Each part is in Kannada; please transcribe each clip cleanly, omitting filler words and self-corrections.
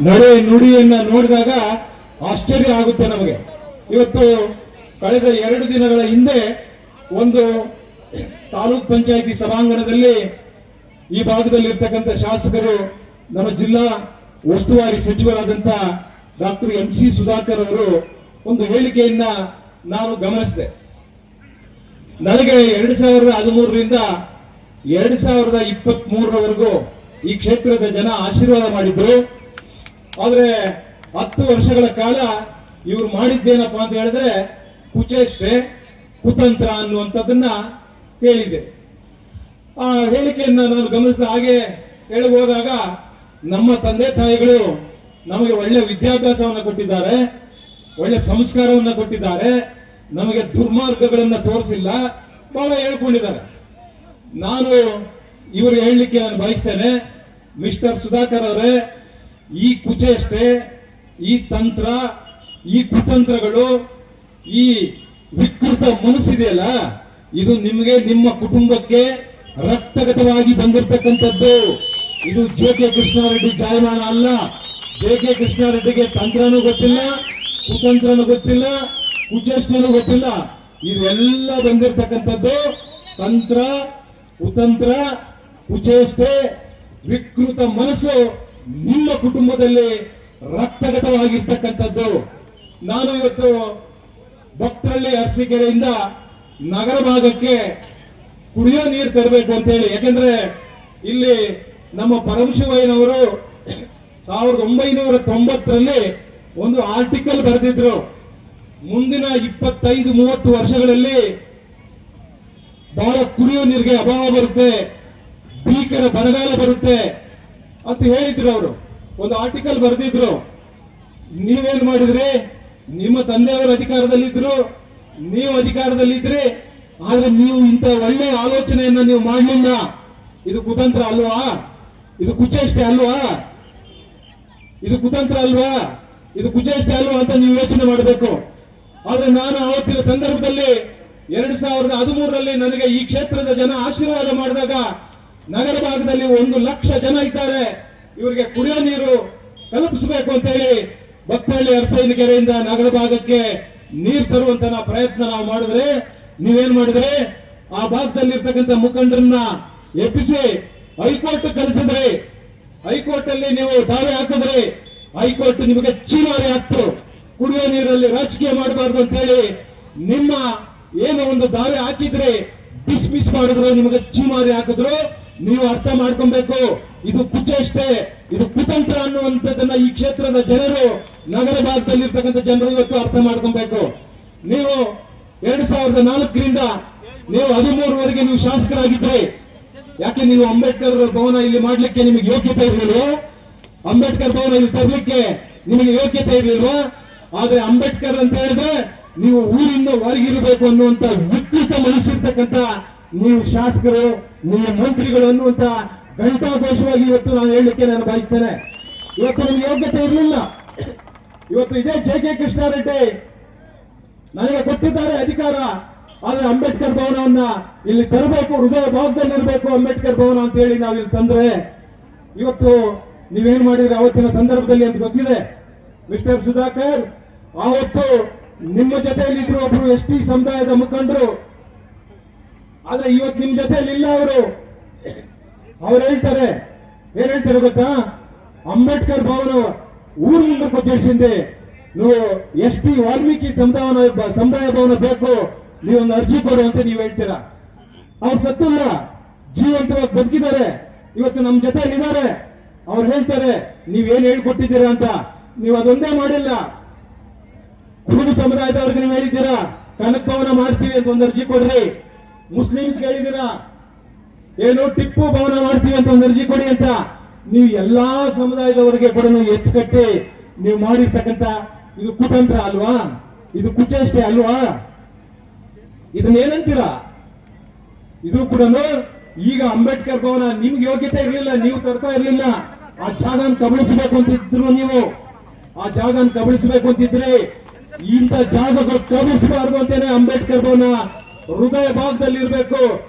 ನಡೆ ನುಡಿಯನ್ನ ನೋಡಿದಾಗ ಆಶ್ಚರ್ಯ ಆಗುತ್ತೆ ನಮಗೆ. ಇವತ್ತು ಕಳೆದ 2 ದಿನಗಳ ಹಿಂದೆ ಒಂದು ತಾಲೂಕ್ ಪಂಚಾಯಿತಿ ಸಭಾಂಗಣದಲ್ಲಿ ಈ ಭಾಗದಲ್ಲಿ ಇರ್ತಕ್ಕಂಥ ಶಾಸಕರು, ನಮ್ಮ ಜಿಲ್ಲಾ ಉಸ್ತುವಾರಿ ಸಚಿವರಾದಂತ ಡಾಕ್ಟರ್ MC ಸುಧಾಕರ್ ಅವರು ಒಂದು ಹೇಳಿಕೆಯನ್ನ ನಾನು ಗಮನಿಸಿದೆ. ನನಗೆ 2013ರಿಂದ 2023ರವರೆಗೂ ಈ ಕ್ಷೇತ್ರದ ಜನ ಆಶೀರ್ವಾದ ಮಾಡಿದ್ರು. ಆದ್ರೆ 10 ವರ್ಷಗಳ ಕಾಲ ಇವರು ಮಾಡಿದ್ದೇನಪ್ಪ ಅಂತ ಹೇಳಿದ್ರೆ ಕುಚೇಷ್ಟೆ, ಕುತಂತ್ರ ಅನ್ನುವಂಥದ್ದನ್ನ ಹೇಳಿದೆ. ಆ ಹೇಳಿಕೆಯನ್ನ ನಾನು ಗಮನಿಸಿದ ಹಾಗೆ ಹೇಳಿ ಹೋದಾಗ, ನಮ್ಮ ತಂದೆ ತಾಯಿಗಳು ನಮಗೆ ಒಳ್ಳೆ ವಿದ್ಯಾಭ್ಯಾಸವನ್ನ ಕೊಟ್ಟಿದ್ದಾರೆ, ಒಳ್ಳೆ ಸಂಸ್ಕಾರವನ್ನ ಕೊಟ್ಟಿದ್ದಾರೆ, ನಮಗೆ ದುರ್ಮಾರ್ಗಗಳನ್ನ ತೋರಿಸಿಲ್ಲ, ಬಹಳ ಹೇಳ್ಕೊಂಡಿದ್ದಾರೆ. ನಾನು ಇವರು ಹೇಳಲಿಕ್ಕೆ ನಾನು ಬಯಸ್ತೇನೆ, ಮಿಸ್ಟರ್ ಸುಧಾಕರ್ ಅವರೇ, ಈ ಕುಚೇಷ್ಟೆ, ಈ ತಂತ್ರ, ಈ ಕುತಂತ್ರಗಳು, ಈ ವಿಕೃತ ಮನಸ್ಸಿದೆಯಲ್ಲ, ಇದು ನಿಮಗೆ, ನಿಮ್ಮ ಕುಟುಂಬಕ್ಕೆ ರಕ್ತಗತವಾಗಿ ಬಂದಿರತಕ್ಕಂಥದ್ದು. ಇದು JK ಕೃಷ್ಣಾರೆಡ್ಡಿ ಜಾಯಮಾನ ಅಲ್ಲ. JK ಕೃಷ್ಣಾರೆಡ್ಡಿಗೆ ತಂತ್ರನೂ ಗೊತ್ತಿಲ್ಲ, ಕುತಂತ್ರನೂ ಗೊತ್ತಿಲ್ಲ, ಕುಚೇಷ್ಟನೂ ಗೊತ್ತಿಲ್ಲ. ಇದೆಲ್ಲ ಬಂದಿರತಕ್ಕಂಥದ್ದು ತಂತ್ರ, ಕುತಂತ್ರ, ಕುಚೇಷ್ಟೆ, ವಿಕೃತ ಮನಸ್ಸು ನಿಮ್ಮ ಕುಟುಂಬದಲ್ಲಿ ರಕ್ತಗತವಾಗಿರ್ತಕ್ಕಂಥದ್ದು. ನಾನು ಇವತ್ತು ಭಕ್ತರಳ್ಳಿ ಅರಸೀಕೆರೆಯಿಂದ ನಗರ ಭಾಗಕ್ಕೆ ಕುಡಿಯೋ ನೀರು ತರಬೇಕು ಅಂತ ಹೇಳಿ, ಯಾಕಂದ್ರೆ ಇಲ್ಲಿ ನಮ್ಮ ಪರಮಶಿವಯ್ಯನವರು 1990ರಲ್ಲಿ ಒಂದು ಆರ್ಟಿಕಲ್ ಬರೆದಿದ್ರು, ಮುಂದಿನ 25-30 ವರ್ಷಗಳಲ್ಲಿ ಬಹಳ ಕುಡಿಯೋ ನೀರಿಗೆ ಅಭಾವ ಬರುತ್ತೆ, ಭೀಕರ ಬರಗಾಲ ಬರುತ್ತೆ ಅಂತ ಹೇಳಿದ್ರು. ಅವರು ಒಂದು ಆರ್ಟಿಕಲ್ ಬರೆದಿದ್ರು. ನೀವೇನ್ ಮಾಡಿದ್ರಿ? ನಿಮ್ಮ ತಂದೆಯವರು ಅಧಿಕಾರದಲ್ಲಿದ್ರು, ನೀವು ಅಧಿಕಾರದಲ್ಲಿದ್ರಿ, ಆದ್ರೆ ನೀವು ಇಂಥ ಒಳ್ಳೆ ಆಲೋಚನೆಯನ್ನ ನೀವು ಮಾಡಲಿಲ್ಲ. ಇದು ಕುತಂತ್ರ ಅಲ್ವಾ? ಇದು ಕುಚೇಷ್ಟೆ ಅಲ್ವಾ? ಇದು ಕುತಂತ್ರ ಅಲ್ವಾ? ಇದು ಕುಚೇಷ್ಟೆ ಅಲ್ವಾ ಅಂತ ನೀವು ಯೋಚನೆ ಮಾಡಬೇಕು. ಆದ್ರೆ ನಾನು ಆವತ್ತಿನ ಸಂದರ್ಭದಲ್ಲಿ 2013ರಲ್ಲಿ ನನಗೆ ಈ ಕ್ಷೇತ್ರದ ಜನ ಆಶೀರ್ವಾದ ಮಾಡಿದಾಗ, ನಗರ ಭಾಗದಲ್ಲಿ 1 ಲಕ್ಷ ಜನ ಇದ್ದಾರೆ, ಇವರಿಗೆ ಕುಡಿಯೋ ನೀರು ತಲುಪಿಸಬೇಕು ಅಂತ ಹೇಳಿ ಭಕ್ತಹಳ್ಳಿ ಅರಸೀಕೆರೆಯಿಂದ ನಗರ ಭಾಗಕ್ಕೆ ನೀರು ತರುವಂತ ಪ್ರಯತ್ನ ನಾವು ಮಾಡಿದ್ರೆ, ನೀವೇನ್ ಮಾಡಿದ್ರೆ, ಆ ಭಾಗದಲ್ಲಿ ಇರ್ತಕ್ಕಂಥ ಮುಖಂಡರನ್ನ ಎಬ್ಬಿಸಿ ಹೈಕೋರ್ಟ್ ಕಳಿಸಿದ್ರಿ. ಹೈಕೋರ್ಟ್ ಅಲ್ಲಿ ನೀವು ದಾವೆ ಹಾಕಿದ್ರಿ, ಹೈಕೋರ್ಟ್ ನಿಮಗೆ ಚೀಮಾರಿ ಹಾಕ್ತು. ಕುಡಿಯೋ ನೀರಲ್ಲಿ ರಾಜಕೀಯ ಮಾಡಬಾರ್ದು ಅಂತ ಹೇಳಿ ನಿಮ್ಮ ಏನೋ ಒಂದು ದಾವೆ ಹಾಕಿದ್ರೆ ಡಿಸ್ಮಿಸ್ ಮಾಡಿದ್ರು, ನಿಮಗೆ ಚೀಮಾರಿ ಹಾಕಿದ್ರು. ನೀವು ಅರ್ಥ ಮಾಡ್ಕೊಬೇಕು, ಇದು ಕುಚೇಷ್ಟೆ, ಇದು ಕುತಂತ್ರ ಅನ್ನುವಂಥದ್ದನ್ನ ಈ ಕ್ಷೇತ್ರದ ಜನರು, ನಗರ ಭಾಗದಲ್ಲಿ ಇರ್ತಕ್ಕಂಥ ಜನರು ಇವತ್ತು ಅರ್ಥ ಮಾಡ್ಕೊಬೇಕು. ನೀವು 2004ರಿಂದ ನೀವು 13ವರೆಗೆ ನೀವು ಶಾಸಕರಾಗಿದ್ರಿ. ಯಾಕೆ ನೀವು ಅಂಬೇಡ್ಕರ್ ಭವನ ಇಲ್ಲಿ ಮಾಡ್ಲಿಕ್ಕೆ ನಿಮಗೆ ಯೋಗ್ಯತೆ ಇರಲಿಲ್ವಾ? ಅಂಬೇಡ್ಕರ್ ಭವನ ಇಲ್ಲಿ ತರಲಿಕ್ಕೆ ನಿಮಗೆ ಯೋಗ್ಯತೆ ಇರಲಿಲ್ವಾ? ಆದ್ರೆ ಅಂಬೇಡ್ಕರ್ ಅಂತ ಹೇಳಿದ್ರೆ ನೀವು ಊರಿಂದ ಹೊರಗಿರಬೇಕು ಅನ್ನುವಂತ ವಿಕೃತ ಮನಸ್ಸಿರ್ತಕ್ಕಂಥ ನೀವು ಶಾಸಕರು, ನೀವು ಮಂತ್ರಿಗಳು ಅನ್ನುವಂತ ಘಂಟಾಘೋಷವಾಗಿ ಇವತ್ತು ನಾನು ಹೇಳಲಿಕ್ಕೆ ನಾನು ಬಯಸ್ತೇನೆ. ಇವತ್ತು ನಿಮ್ಗೆ ಯೋಗ್ಯತೆ ಇರಲಿಲ್ಲ. ಇವತ್ತು ಇದೇ JK ಕೃಷ್ಣಾರೆಡ್ಡಿ ನನಗೆ ಕೊಟ್ಟಿದ್ದಾರೆ ಅಧಿಕಾರ, ಆದ್ರೆ ಅಂಬೇಡ್ಕರ್ ಭವನವನ್ನ ಇಲ್ಲಿ ತರಬೇಕು, ಹೃದಯ ಭಾಗದಲ್ಲಿ ಇರಬೇಕು ಅಂಬೇಡ್ಕರ್ ಭವನ ಅಂತ ಹೇಳಿ ನಾವು ಇಲ್ಲಿ ತಂದ್ರೆ, ಇವತ್ತು ನೀವೇನ್ ಮಾಡಿದ್ರಿ ಅವತ್ತಿನ ಸಂದರ್ಭದಲ್ಲಿ ಅಂತ ಗೊತ್ತಿದೆ. ಮಿಸ್ಟರ್ ಸುಧಾಕರ್, ಆವತ್ತು ನಿಮ್ಮ ಜೊತೆಯಲ್ಲಿ ಇದ್ರು ಒಬ್ರು ST ಸಮುದಾಯದ ಮುಖಂಡರು, ಆದ್ರೆ ಇವತ್ತು ನಿಮ್ ಜೊತೆಯಲ್ಲಿ ಇಲ್ಲ. ಅವ್ರು ಹೇಳ್ತಾರೆ, ಏನ್ ಹೇಳ್ತಾರೆ ಗೊತ್ತಾ? ಅಂಬೇಡ್ಕರ್ ಭವನ ಊರ್ ಮುಂದಕ್ಕೆ వచ్చేసింది, ನೀವು ST ವಾಲ್ಮೀಕಿ ಸಮುದಾಯ ಭವನ ಬೇಕು, ನೀವೊಂದು ಅರ್ಜಿ ಕೊಡು ಅಂತ ನೀವು ಹೇಳ್ತೀರಾ. ಅವ್ರು ಸತ್ತಿಲ್ಲ, ಜೀವಂತವಾಗಿ ಬದುಕಿದ್ದಾರೆ, ಇವತ್ತು ನಮ್ಮ ಜೊತೆಯಲ್ಲಿ ಇದ್ದಾರೆ. ಅವ್ರು ಹೇಳ್ತಾರೆ ನೀವೇನ್ ಹೇಳ್ಕೊಟ್ಟಿದ್ದೀರಾ ಅಂತ. ನೀವು ಅದೊಂದೇ ಮಾಡಿಲ್ಲ, ಕುರುಬ ಸಮುದಾಯದವ್ರಿಗೆ ನೀವು ಹೇಳಿದ್ದೀರಾ ಕನಕ ಭವನ ಮಾಡ್ತೀವಿ ಅಂತ ಒಂದು ಅರ್ಜಿ ಕೊಡ್ರಿ. ಮುಸ್ಲಿಮ್ಸ್ಗೆ ಹೇಳಿದ್ದೀರಾ ಏನು ಟಿಪ್ಪು ಭವನ ಮಾಡ್ತೀವಿ ಅಂತ ಒಂದು ಅರ್ಜಿ ಕೊಡಿ ಅಂತ. ನೀವು ಎಲ್ಲಾ ಸಮುದಾಯದವರಿಗೆ ಕೂಡ ಎತ್ತು ಕಟ್ಟಿ ನೀವು ಮಾಡಿರ್ತಕ್ಕಂಥ ಇದು ಕುತಂತ್ರ ಅಲ್ವಾ? ಇದು ಕುಚೇಷ್ಟೆ ಅಲ್ವಾ? ಇದನ್ನೇನಂತೀರಾ? ಇದು ಕೂಡ ಈಗ ಅಂಬೇಡ್ಕರ್ ಭವನ ನಿಮ್ಗೆ ಯೋಗ್ಯತೆ ಇರಲಿಲ್ಲ, ನೀವು ತರ್ತಾ ಇರಲಿಲ್ಲ. ಆ ಜಾಗನ ಕಬಳಿಸಬೇಕು ಅಂತಿದ್ರು, ನೀವು ಆ ಜಾಗನ ಕಬಳಿಸಬೇಕು ಅಂತಿದ್ರೆ ಇಂಥ ಜಾಗಗಳು ಕಬಳಿಸಬಾರ್ದು ಅಂತೇನೆ ಅಂಬೇಡ್ಕರ್ ಭವನ ಹೃದಯ ಭಾಗದಲ್ಲಿ ಇರಬೇಕು.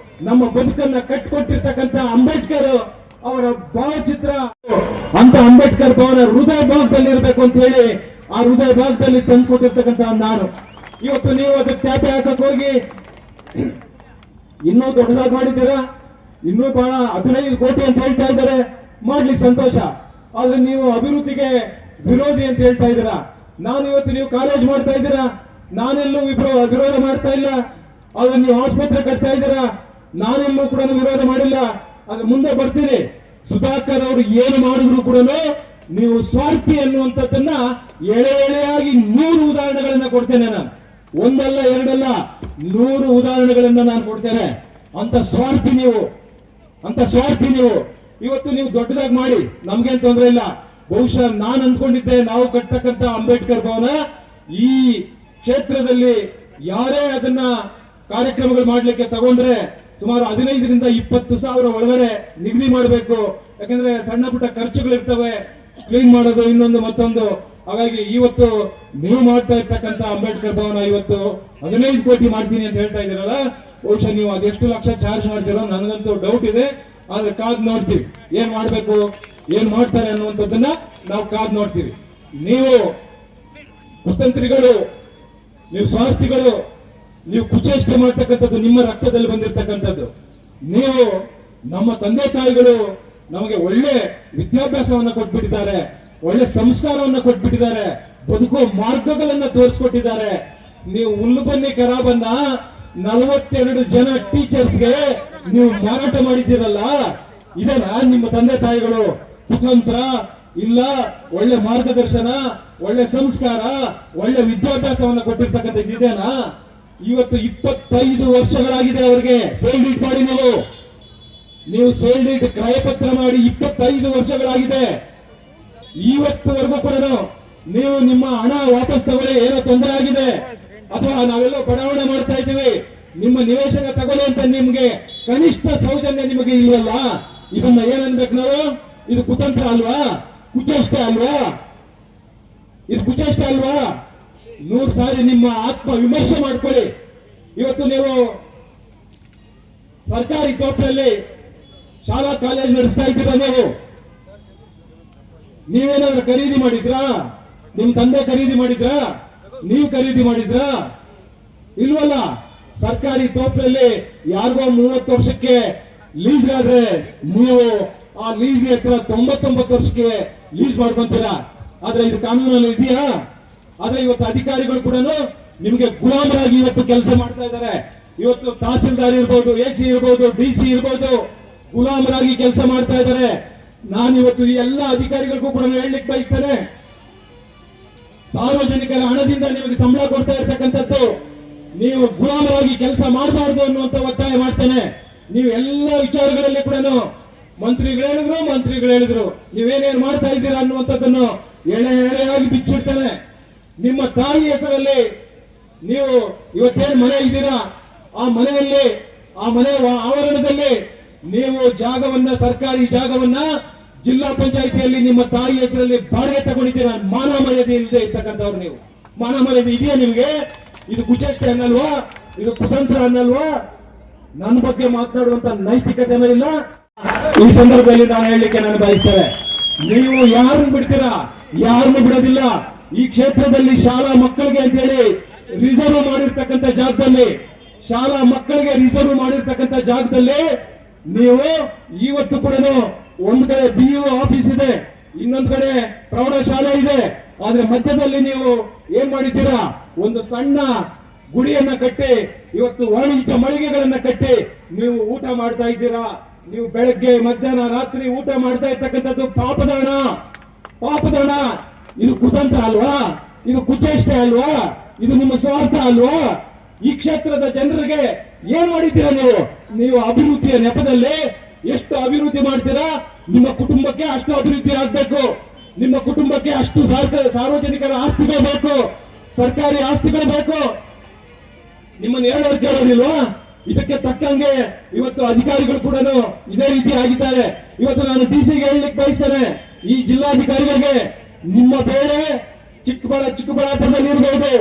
ನಮ್ಮ ಬದುಕನ್ನ ಕಟ್ಕೊಟ್ಟಿರ್ತಕ್ಕಂಥ ಅಂಬೇಡ್ಕರ್ ಅವರ ಭಾವಚಿತ್ರ ಅಂತ ಅಂಬೇಡ್ಕರ್ ಭವನ ಹೃದಯ ಭಾಗದಲ್ಲಿ ಇರಬೇಕು ಅಂತ ಹೇಳಿ ಆ ಹೃದಯ ಭಾಗದಲ್ಲಿ ತಂದು ಕೊಟ್ಟಿರ್ತಕ್ಕಂಥ ನಾನು. ಇವತ್ತು ನೀವು ಅದಕ್ಕೆ ಟ್ಯಾಪೆ ಹಾಕಕ್ ಹೋಗಿ ಇನ್ನೂ ದೊಡ್ಡದಾಗಿ ಮಾಡಿದ್ದೀರಾ, ಇನ್ನೂ ಬಹಳ 15 ಕೋಟಿ ಅಂತ ಹೇಳ್ತಾ ಇದ್ದಾರೆ, ಮಾಡ್ಲಿ ಸಂತೋಷ. ಆದ್ರೆ ನೀವು ಅಭಿವೃದ್ಧಿಗೆ ವಿರೋಧಿ ಅಂತ ಹೇಳ್ತಾ ಇದ್ದೀರಾ. ನಾನು ಇವತ್ತು ನೀವು ಕಾಲೇಜ್ ಮಾಡ್ತಾ ಇದ್ದೀರಾ, ನಾನೆಲ್ಲೂ ವಿರೋಧ ಮಾಡ್ತಾ ಇಲ್ಲ. ಆದ್ರೆ ನೀವು ಆಸ್ಪತ್ರೆ ಕಟ್ತಾ ಇದ್ದೀರಾ, ನಾನೆಲ್ಲೂ ಕೂಡ ವಿರೋಧ ಮಾಡಿಲ್ಲ. ಆದ್ರೆ ಮುಂದೆ ಬರ್ತೀನಿ, ಸುಧಾಕರ್ ಅವರು ಏನು ಮಾಡಿದ್ರು ಕೂಡ ನೀವು ಸ್ವಾರ್ಥಿ ಅನ್ನುವಂಥದ್ದನ್ನ ಎಳೆಯಾಗಿ 100 ಉದಾಹರಣೆಗಳನ್ನ ಕೊಡ್ತೇನೆ ನಾನು. ಒಂದಲ್ಲ ಎರಡಲ್ಲ 100 ಉದಾಹರಣೆಗಳನ್ನ ನಾನು ಕೊಡ್ತೇನೆ. ಅಂತ ಸ್ವಾರ್ಥಿ ನೀವು, ಅಂತ ಸ್ವಾರ್ಥಿ ನೀವು. ಇವತ್ತು ನೀವು ದೊಡ್ಡದಾಗಿ ಮಾಡಿ, ನಮ್ಗೇನ್ ತೊಂದರೆ ಇಲ್ಲ. ಬಹುಶಃ ನಾನು ಅಂದ್ಕೊಂಡಿದ್ದೆ, ನಾವು ಕಟ್ಟತಕ್ಕಂತ ಅಂಬೇಡ್ಕರ್ ಭವನ ಈ ಕ್ಷೇತ್ರದಲ್ಲಿ ಯಾರೇ ಅದನ್ನ ಕಾರ್ಯಕ್ರಮಗಳು ಮಾಡ್ಲಿಕ್ಕೆ ತಗೊಂಡ್ರೆ ಸುಮಾರು 15ರಿಂದ 20 ಸಾವಿರ ಒಳಗಡೆ ನಿಗದಿ ಮಾಡಬೇಕು. ಯಾಕಂದ್ರೆ ಸಣ್ಣ ಪುಟ್ಟ ಖರ್ಚುಗಳಿರ್ತವೆ, ಕ್ಲೀನ್ ಮಾಡೋದು, ಇನ್ನೊಂದು ಮತ್ತೊಂದು. ಹಾಗಾಗಿ ಇವತ್ತು ನೀವು ಮಾಡ್ತಾ ಇರ್ತಕ್ಕಂಥ ಅಂಬೇಡ್ಕರ್ ಭವನ ಇವತ್ತು 15 ಕೋಟಿ ಮಾಡ್ತೀನಿ ಅಂತ ಹೇಳ್ತಾ ಇದ್ದೀರಲ್ಲ, ಬಹುಶಃ ನೀವು ಅದೆಷ್ಟು ಲಕ್ಷ ಚಾರ್ಜ್ ಮಾಡ್ತೀರೋ ನನಗಂತೂ ಡೌಟ್ ಇದೆ. ಆದ್ರೆ ಕಾದ್ ನೋಡ್ತೀವಿ, ಏನ್ ಮಾಡ್ಬೇಕು, ಏನ್ ಮಾಡ್ತಾರೆ ಅನ್ನುವಂಥದ್ದನ್ನ ನಾವು ಕಾದ್ ನೋಡ್ತೀವಿ. ನೀವು ಕುತಂತ್ರಿಗಳು, ನೀವು ಸ್ವಾರ್ಥಿಗಳು, ನೀವು ಕುಚೇಷ್ಟೆ ಮಾಡ್ತಕ್ಕಂಥದ್ದು ನಿಮ್ಮ ರಕ್ತದಲ್ಲಿ ಬಂದಿರತಕ್ಕಂಥದ್ದು. ನೀವು ನಮ್ಮ ತಂದೆ ತಾಯಿಗಳು ನಮಗೆ ಒಳ್ಳೆ ವಿದ್ಯಾಭ್ಯಾಸವನ್ನ ಕೊಟ್ಬಿಟ್ಟಿದ್ದಾರೆ, ಒಳ್ಳೆ ಸಂಸ್ಕಾರವನ್ನ ಕೊಟ್ಬಿಟ್ಟಿದ್ದಾರೆ, ಬದುಕೋ ಮಾರ್ಗಗಳನ್ನ ತೋರಿಸ್ಕೊಟ್ಟಿದ್ದಾರೆ. ನೀವು ಹುಲ್ಲು ಬನ್ನಿ ಖರಾಬನ್ನ 42 ಜನ ಟೀಚರ್ಸ್ಗೆ ನೀವು ಮಾರಾಟ ಮಾಡಿದ್ದೀರಲ್ಲ, ಇದನ್ನ ನಿಮ್ಮ ತಂದೆ ತಾಯಿಗಳು ಕುತಂತ್ರ ಇಲ್ಲ, ಒಳ್ಳೆ ಮಾರ್ಗದರ್ಶನ, ಒಳ್ಳೆ ಸಂಸ್ಕಾರ, ಒಳ್ಳೆ ವಿದ್ಯಾಭ್ಯಾಸವನ್ನ ಕೊಟ್ಟಿರ್ತಕ್ಕಂಥ ಇದೇನಾ? ಇವತ್ತು 25 ವರ್ಷಗಳಾಗಿದೆ ಅವರಿಗೆ ಸೇಲ್ ಡೀಡ್ ಮಾಡಿ, ನೀವು ಸೇಲ್ ಡೀಡ್ ಕ್ರಯಪತ್ರ ಮಾಡಿ 25 ವರ್ಷಗಳಾಗಿದೆ. ಇವತ್ತುವರೆಗೂ ಕೂಡ ನೀವು ನಿಮ್ಮ ಹಣ ವಾಪಸ್ ತಗೊಳ್ಳಿ, ಏನೋ ತೊಂದರೆ ಆಗಿದೆ ಅಥವಾ ನಾವೆಲ್ಲೋ ಬಡಾವಣೆ ಮಾಡ್ತಾ ಇದ್ದೀವಿ, ನಿಮ್ಮ ನಿವೇಶನ ತಗೊಳ್ಳಿ ಅಂತ ನಿಮ್ಗೆ ಕನಿಷ್ಠ ಸೌಜನ್ಯ ನಿಮಗೆ ಇಲ್ವಲ್ಲ? ಇದನ್ನ ಏನನ್ಬೇಕು ನಾವು? ಇದು ಕುತಂತ್ರ ಅಲ್ವಾ? ಕುಚೇಷ್ಟೆ ಅಲ್ವಾ? ಇದು ಕುಚೇಷ್ಟೆ ಅಲ್ವಾ? 100 ಸಾರಿ ನಿಮ್ಮ ಆತ್ಮ ವಿಮರ್ಶೆ ಮಾಡ್ಕೊಳ್ಳಿ. ಇವತ್ತು ನೀವು ಸರ್ಕಾರಿ ತೋಟದಲ್ಲಿ ಶಾಲಾ ಕಾಲೇಜ್ ನಡೆಸ್ತಾ ಇದ್ದೀರಾ, ನೀವೇನಾದ್ರೂ ಖರೀದಿ ಮಾಡಿದ್ರಾ? ನಿಮ್ ತಂದೆ ಖರೀದಿ ಮಾಡಿದ್ರಾ? ನೀವು ಖರೀದಿ ಮಾಡಿದ್ರಾ? ಇಲ್ವಲ್ಲ. ಸರ್ಕಾರಿ ತೋಪಲ್ಲಿ ಯಾರಿಗೋ 30 ವರ್ಷಕ್ಕೆ ಲೀಸ್ ಆದ್ರೆ ನೀವು ಆ ಲೀಸ್ ಹತ್ರ 99 ವರ್ಷಕ್ಕೆ ಲೀಸ್ ಮಾಡ್ಕೊಂತೀರಾ. ಆದ್ರೆ ಇದು ಕಾನೂನಲ್ಲಿ ಇದೆಯಾ? ಆದ್ರೆ ಇವತ್ತು ಅಧಿಕಾರಿಗಳು ಕೂಡ ನಿಮಗೆ ಗುಲಾಮರಾಗಿ ಇವತ್ತು ಕೆಲಸ ಮಾಡ್ತಾ ಇದ್ದಾರೆ. ಇವತ್ತು ತಹಸೀಲ್ದಾರ್ ಇರ್ಬೋದು, ಎಸಿ ಇರ್ಬೋದು, ಡಿಸಿ ಇರ್ಬೋದು, ಗುಲಾಮರಾಗಿ ಕೆಲಸ ಮಾಡ್ತಾ ಇದ್ದಾರೆ. ನಾನು ಇವತ್ತು ಈ ಎಲ್ಲ ಅಧಿಕಾರಿಗಳಿಗೂ ಕೂಡ ಹೇಳಲಿಕ್ಕೆ ಬಯಸ್ತೇನೆ, ಸಾರ್ವಜನಿಕರ ಹಣದಿಂದ ನಿಮಗೆ ಸಂಬಳ ಕೊಡ್ತಾ ಇರ್ತಕ್ಕಂಥದ್ದು, ನೀವು ಗುಲಾಮರಾಗಿ ಕೆಲಸ ಮಾಡಬಾರ್ದು ಅನ್ನುವಂತ ಒತ್ತಾಯ ಮಾಡ್ತೇನೆ. ನೀವು ಎಲ್ಲ ವಿಚಾರಗಳಲ್ಲಿ ಕೂಡ ಮಂತ್ರಿಗಳು ಹೇಳಿದ್ರು ನೀವೇನೇನು ಮಾಡ್ತಾ ಇದ್ದೀರಾ ಅನ್ನುವಂಥದ್ದನ್ನು ಎಳೆಯಾಗಿ ಬಿಚ್ಚಿಡ್ತೇನೆ. ನಿಮ್ಮ ತಾಯಿ ಹೆಸರಲ್ಲಿ ನೀವು ಇವತ್ತೇನು ಮನೆ ಇದ್ದೀರಾ, ಆ ಮನೆಯಲ್ಲಿ, ಆ ಮನೆ ಆವರಣದಲ್ಲಿ ನೀವು ಜಾಗವನ್ನ, ಸರ್ಕಾರಿ ಜಾಗವನ್ನ ಜಿಲ್ಲಾ ಪಂಚಾಯಿತಿಯಲ್ಲಿ ನಿಮ್ಮ ತಾಯಿ ಹೆಸರಲ್ಲಿ ಬಾಡಿಗೆ ತಗೊಂಡಿದ್ದೀರಾ. ಮಾನ ಮರ್ಯಾದೆ ಇಲ್ಲದೆ ಇರ್ತಕ್ಕಂಥವ್ರು ನೀವು. ಮಾನ ಮರ್ಯಾದೆ ಇದೆಯಾ ನಿಮಗೆ? ಇದು ಕುಚೇಷ್ಟೆ ಅನ್ನಲ್ವಾ? ಇದು ಕುತಂತ್ರ ಅನ್ನಲ್ವಾ? ನನ್ನ ಬಗ್ಗೆ ಮಾತನಾಡುವಂತ ನೈತಿಕತೆನೂ ಇಲ್ಲ. ಈ ಸಂದರ್ಭದಲ್ಲಿ ನಾನು ಹೇಳಲಿಕ್ಕೆ ನಾನು ಬಯಸ್ತೇನೆ, ನೀವು ಯಾರನ್ನು ಬಿಡ್ತೀರಾ? ಯಾರನ್ನು ಬಿಡೋದಿಲ್ಲ. ಈ ಕ್ಷೇತ್ರದಲ್ಲಿ ಶಾಲಾ ಮಕ್ಕಳಿಗೆ ಅಂತೇಳಿ ರಿಸರ್ವ್ ಮಾಡಿರ್ತಕ್ಕಂಥ ಜಾಗದಲ್ಲಿ, ಶಾಲಾ ಮಕ್ಕಳಿಗೆ ರಿಸರ್ವ್ ಮಾಡಿರ್ತಕ್ಕಂಥ ಜಾಗದಲ್ಲಿ ನೀವು ಇವತ್ತು ಕೂಡ ಒಂದ್ ಕಡೆ ಬಿಇಒ ಆಫೀಸ್ ಇದೆ, ಇನ್ನೊಂದ್ ಕಡೆ ಪ್ರೌಢಶಾಲೆ ಇದೆ. ಆದ್ರೆ ಮಧ್ಯದಲ್ಲಿ ನೀವು ಏನ್ ಮಾಡಿದ್ದೀರಾ? ಒಂದು ಸಣ್ಣ ಗುಡಿಯನ್ನ ಕಟ್ಟಿ, ಇವತ್ತು ವಾಣಿಜ್ಯ ಮಳಿಗೆಗಳನ್ನ ಕಟ್ಟಿ ನೀವು ಊಟ ಮಾಡ್ತಾ ಇದ್ದೀರಾ. ನೀವು ಬೆಳಗ್ಗೆ, ಮಧ್ಯಾಹ್ನ, ರಾತ್ರಿ ಊಟ ಮಾಡ್ತಾ ಇರ್ತಕ್ಕಂಥದ್ದು ಪಾಪದ ಹಣ, ಪಾಪದ ಹಣ. ಇದು ಕುತಂತ್ರ ಅಲ್ವಾ? ಇದು ಕುಚೇಷ್ಟೆ ಅಲ್ವಾ? ಇದು ನಿಮ್ಮ ಸ್ವಾರ್ಥ ಅಲ್ವಾ? ಈ ಕ್ಷೇತ್ರದ ಜನರಿಗೆ ಏನ್ ಮಾಡಿದ್ದೀರಾ ನೀವು? ನೀವು ಅಭಿವೃದ್ಧಿಯ ನೆಪದಲ್ಲಿ ಎಷ್ಟು ಅಭಿವೃದ್ಧಿ ಮಾಡ್ತೀರಾ? ನಿಮ್ಮ ಕುಟುಂಬಕ್ಕೆ ಅಷ್ಟು ಅಭಿವೃದ್ಧಿ ಆಗ್ಬೇಕು. ನಿಮ್ಮ ಕುಟುಂಬಕ್ಕೆ ಅಷ್ಟು ಸಾರ್ವಜನಿಕರ ಆಸ್ತಿಗಳು ಬೇಕು, ಸರ್ಕಾರಿ ಆಸ್ತಿಗಳು ಬೇಕು. ನಿಮ್ಮನ್ನು ಹೇಳೋರು ಕೇಳೋದಿಲ್ವಾ? ಇದಕ್ಕೆ ತಕ್ಕಂಗೆ ಇವತ್ತು ಅಧಿಕಾರಿಗಳು ಕೂಡ ಇದೇ ರೀತಿ ಆಗಿದ್ದಾರೆ. ಇವತ್ತು ನಾನು ಡಿಸಿಗೆ ಹೇಳಲಿಕ್ಕೆ ಬಯಸ್ತೇನೆ, ಈ ಜಿಲ್ಲಾಧಿಕಾರಿಗಳಿಗೆ, ನಿಮ್ಮ ಬೇಳೆ ಚಿಕ್ಕಬಳ್ಳಾಪುರದಲ್ಲಿ ಇರಬಹುದು,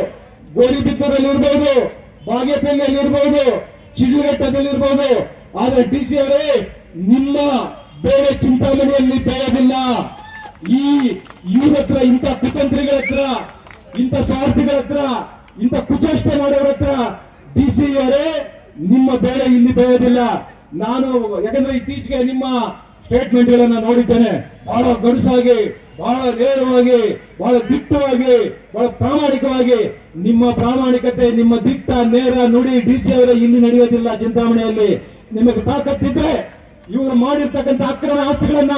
ಗೋರಿಬಿದ್ದೂರಲ್ಲಿ ಇರಬಹುದು, ಬಾಗೇಪಲ್ಲಿಯಲ್ಲಿ ಇರ್ಬೋದು, ಶಿಡ್ಲಘಟ್ಟದಲ್ಲಿ ಇರ್ಬೋದು. ಆದ್ರೆ ಡಿ ಸಿ ಅವರೇ, ನಿಮ್ಮ ಬೇರೆ ಚಿಂತಾಮಣಿಯಲ್ಲಿ ಬೇಡದಿಲ್ಲ. ಇವ್ರ ಹತ್ರ, ಇಂಥ ಕುತಂತ್ರಿಗಳ ಹತ್ರ, ಇಂಥ ಸ್ವಾರ್ಥಿಗಳ ಹತ್ರ, ಇಂಥ ಕುಚೇಷ್ಟೆ ಮಾಡೋರ ಹತ್ರ ಡಿ ಸಿ ಅವರೇ ನಿಮ್ಮ ಬೇಳೆ ಇಲ್ಲಿ ಬೇಯೋದಿಲ್ಲ. ನಾನು ಯಾಕಂದ್ರೆ ಇತ್ತೀಚೆಗೆ ನಿಮ್ಮ ಸ್ಟೇಟ್ಮೆಂಟ್ ಗಳನ್ನ ನೋಡಿದ್ದೇನೆ. ಬಹಳ ಗಡುಸಾಗಿ, ಬಹಳ ನೇರವಾಗಿ, ಬಹಳ ದಿಟ್ಟವಾಗಿ, ಬಹಳ ಪ್ರಾಮಾಣಿಕವಾಗಿ. ನಿಮ್ಮ ಪ್ರಾಮಾಣಿಕತೆ, ನಿಮ್ಮ ದಿಟ್ಟ ನೇರ ನುಡಿ ಡಿ ಸಿ ಅವರೇ ಇಲ್ಲಿ ನಡೆಯೋದಿಲ್ಲ. ಚಿಂತಾಮಣಿಯಲ್ಲಿ ನಿಮಗೆ ತಾಕತ್ತಿದ್ರೆ ಇವರು ಮಾಡಿರ್ತಕ್ಕಂಥ ಅಕ್ರಮ ಆಸ್ತಿಗಳನ್ನ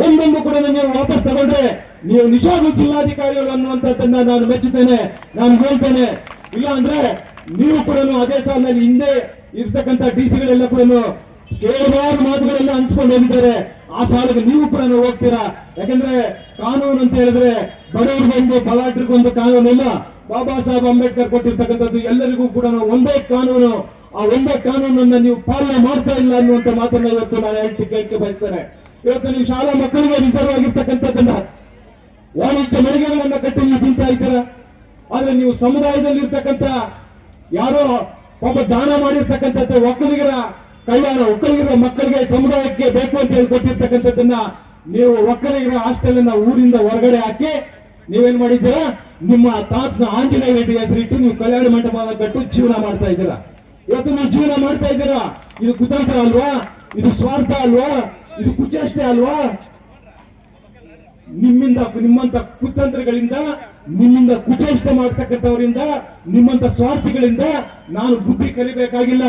ಒಂದೊಂದು ಕೂಡ ನೀವು ವಾಪಸ್ ತಗೊಂಡ್ರೆ ನೀವು ನಿಜವಾಗ್ಲೂ ಜಿಲ್ಲಾಧಿಕಾರಿಗಳು ಅನ್ನುವಂಥದ್ದನ್ನ ನಾನು ಮೆಚ್ಚುತ್ತೇನೆ, ನಾನು ಹೇಳ್ತೇನೆ. ಇಲ್ಲ ಅಂದ್ರೆ ನೀವು ಕೂಡ ಅದೇ ಸಾಲಿನಲ್ಲಿ ಹಿಂದೆ ಇರ್ತಕ್ಕಂಥ ಡಿ ಸಿಗಳೆಲ್ಲ ಕೂಡ ಕೇವಲ ಮಾತುಗಳೆಲ್ಲ ಅನ್ಸ್ಕೊಂಡು ಹೋಗಿದ್ದಾರೆ. ಆ ಸಾಲಿಗೆ ನೀವು ಕೂಡ ಹೋಗ್ತೀರಾ. ಯಾಕಂದ್ರೆ ಕಾನೂನು ಅಂತ ಹೇಳಿದ್ರೆ ಬಡವರಿಗೊಂದು, ಬಲಾಢ್ರಿಗೊಂದು ಕಾನೂನಿಲ್ಲ. ಬಾಬಾ ಸಾಹೇಬ್ ಅಂಬೇಡ್ಕರ್ ಕೊಟ್ಟಿರ್ತಕ್ಕಂಥದ್ದು ಎಲ್ಲರಿಗೂ ಕೂಡ ಒಂದೇ ಕಾನೂನು. ಆ ಒಂದೇ ಕಾನೂನನ್ನ ನೀವು ಪಾಲನೆ ಮಾಡ್ತಾ ಇಲ್ಲ ಅನ್ನುವಂತ ಮಾತನ್ನ ಇವತ್ತು ನಾನು ಕೇಳಕ್ಕೆ ಬಯಸ್ತೇನೆ. ಇವತ್ತು ನೀವು ಶಾಲಾ ಮಕ್ಕಳಿಗೆ ರಿಸರ್ವ್ ಆಗಿರ್ತಕ್ಕಂಥದ್ದನ್ನ ವಾಣಿಜ್ಯ ಮಳಿಗೆಗಳನ್ನ ಕಟ್ಟಿ ನೀವು ತಿಂತಾ ಇದ್ದೀರಾ. ಆದ್ರೆ ನೀವು ಸಮುದಾಯದಲ್ಲಿ ಇರ್ತಕ್ಕಂಥ ಯಾರೋ ಒಬ್ಬ ದಾನ ಮಾಡಿರ್ತಕ್ಕಂಥದ್ದು ಒಕ್ಕಲಿಗರ ಕಲ್ಯಾಣ, ಒಕ್ಕಲಿಗರ ಮಕ್ಕಳಿಗೆ ಸಮುದಾಯಕ್ಕೆ ಬೇಕು ಅಂತ ಹೇಳಿ ಕೊಟ್ಟಿರ್ತಕ್ಕಂಥದ್ದನ್ನ ನೀವು ಒಕ್ಕಲಿಗರ ಹಾಸ್ಟೆಲ್ ಅನ್ನ ಊರಿಂದ ಹೊರಗಡೆ ಹಾಕಿ ನೀವೇನ್ ಮಾಡಿದ್ದೀರಾ, ನಿಮ್ಮ ತಾತನ ಆಂಜನೇಯ ರೆಡ್ಡಿ ಹೆಸರಿಟ್ಟು ನೀವು ಕಲ್ಯಾಣ ಮಂಟಪವನ್ನು ಕಟ್ಟು ಜೀವನ ಮಾಡ್ತಾ ಇದ್ದೀರಾ. ಇವತ್ತು ನೀವು ಜೀವನ ಮಾಡ್ತಾ ಇದ್ದೀರಾ. ಇದು ಕುತಂತ್ರ ಅಲ್ವಾ? ಇದು ಸ್ವಾರ್ಥ ಅಲ್ವಾ? ಇದು ಕುಚೇಷ್ಟೆ ಅಲ್ವಾ? ನಿಮ್ಮಂತ ಕುತಂತ್ರಗಳಿಂದ, ನಿಮ್ಮಿಂದ ಕುಚೇಷ್ಟೆ ಮಾಡ್ತಕ್ಕಂಥವರಿಂದ, ನಿಮ್ಮಂತ ಸ್ವಾರ್ಥಿಗಳಿಂದ ನಾನು ಬುದ್ಧಿ ಕಲಿಬೇಕಾಗಿಲ್ಲ.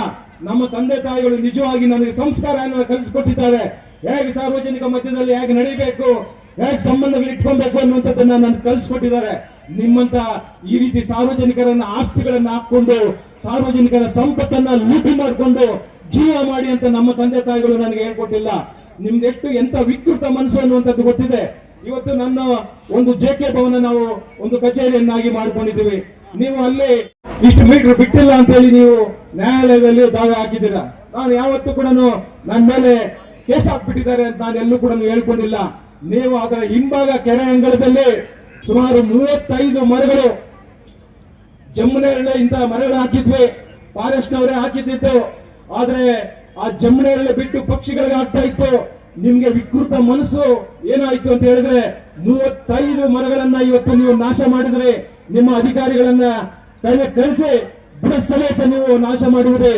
ನಮ್ಮ ತಂದೆ ತಾಯಿಗಳು ನಿಜವಾಗಿ ನನಗೆ ಸಂಸ್ಕಾರವನ್ನು ಕಲಿಸಿಕೊಟ್ಟಿದ್ದಾರೆ. ಹೇಗೆ ಸಾರ್ವಜನಿಕ ಮಧ್ಯದಲ್ಲಿ ಹೇಗೆ ನಡೀಬೇಕು, ಹೇಗೆ ಸಂಬಂಧಗಳು ಇಟ್ಕೊಬೇಕು ಅನ್ನುವಂಥದ್ದನ್ನ ನಾನು ಕಲಿಸ್ಕೊಟ್ಟಿದ್ದಾರೆ. ನಿಮ್ಮಂತ ಈ ರೀತಿ ಸಾರ್ವಜನಿಕರನ್ನ ಆಸ್ತಿಗಳನ್ನ ಹಾಕೊಂಡು, ಸಾರ್ವಜನಿಕರ ಸಂಪತ್ತನ್ನ ಲೂಟಿ ಮಾಡಿಕೊಂಡು ಜೀವ ಮಾಡಿ ಅಂತ ನಮ್ಮ ತಂದೆ ತಾಯಿಗಳು ನನಗೆ ಹೇಳ್ಕೊಟ್ಟಿಲ್ಲ. ನಿಮ್ದೆಷ್ಟು ಎಂತ ವಿಕೃತ ಮನಸ್ಸು ಅನ್ನುವಂಥದ್ದು ಗೊತ್ತಿದೆ. ಇವತ್ತು ನನ್ನ ಒಂದು ಜೆ.ಕೆ. ಭವನ ನಾವು ಒಂದು ಕಚೇರಿಯನ್ನಾಗಿ ಮಾಡ್ಕೊಂಡಿದ್ದೀವಿ. ನೀವು ಅಲ್ಲಿ ಇಷ್ಟು ಮೀಟರ್ ಬಿಟ್ಟಿಲ್ಲ ಅಂತ ಹೇಳಿ ನೀವು ನ್ಯಾಯಾಲಯದಲ್ಲಿ ದಾವೆ ಹಾಕಿದ್ದೀರಾ. ನಾನು ಯಾವತ್ತೂ ಕೂಡ ನನ್ನ ಮೇಲೆ ಕೇಸ್ ಹಾಕ್ಬಿಟ್ಟಿದ್ದಾರೆ ಅಂತ ನಾನು ಎಲ್ಲೂ ಕೂಡ ಹೇಳ್ಕೊಂಡಿಲ್ಲ. ನೀವು ಅದರ ಹಿಂಭಾಗ ಕೆರೆ ಅಂಗಳದಲ್ಲಿ ಸುಮಾರು 35 ಮರಗಳು, ಜಮ್ಮುನೆರಳೆ ಇಂತಹ ಮರಗಳು ಹಾಕಿದ್ವಿ, ಫಾರೆಸ್ಟ್ನವರೇ ಹಾಕಿದ್ದು. ಆದ್ರೆ ಆ ಜಮ್ಮುನೆರಳೆ ಬಿಟ್ಟು ಪಕ್ಷಿಗಳಿಗೆ ಆಗ್ತಾ ಇತ್ತು. ನಿಮ್ಗೆ ವಿಕೃತ ಮನಸ್ಸು ಏನಾಯ್ತು ಅಂತ ಹೇಳಿದ್ರೆ 35 ಮರಗಳನ್ನ ಇವತ್ತು ನೀವು ನಾಶ ಮಾಡಿದ್ರಿ. ನಿಮ್ಮ ಅಧಿಕಾರಿಗಳನ್ನ ಕಳಿಸಿ ಬುಡ ಸಮೇತ ನೀವು ನಾಶ ಮಾಡುವುದೇ.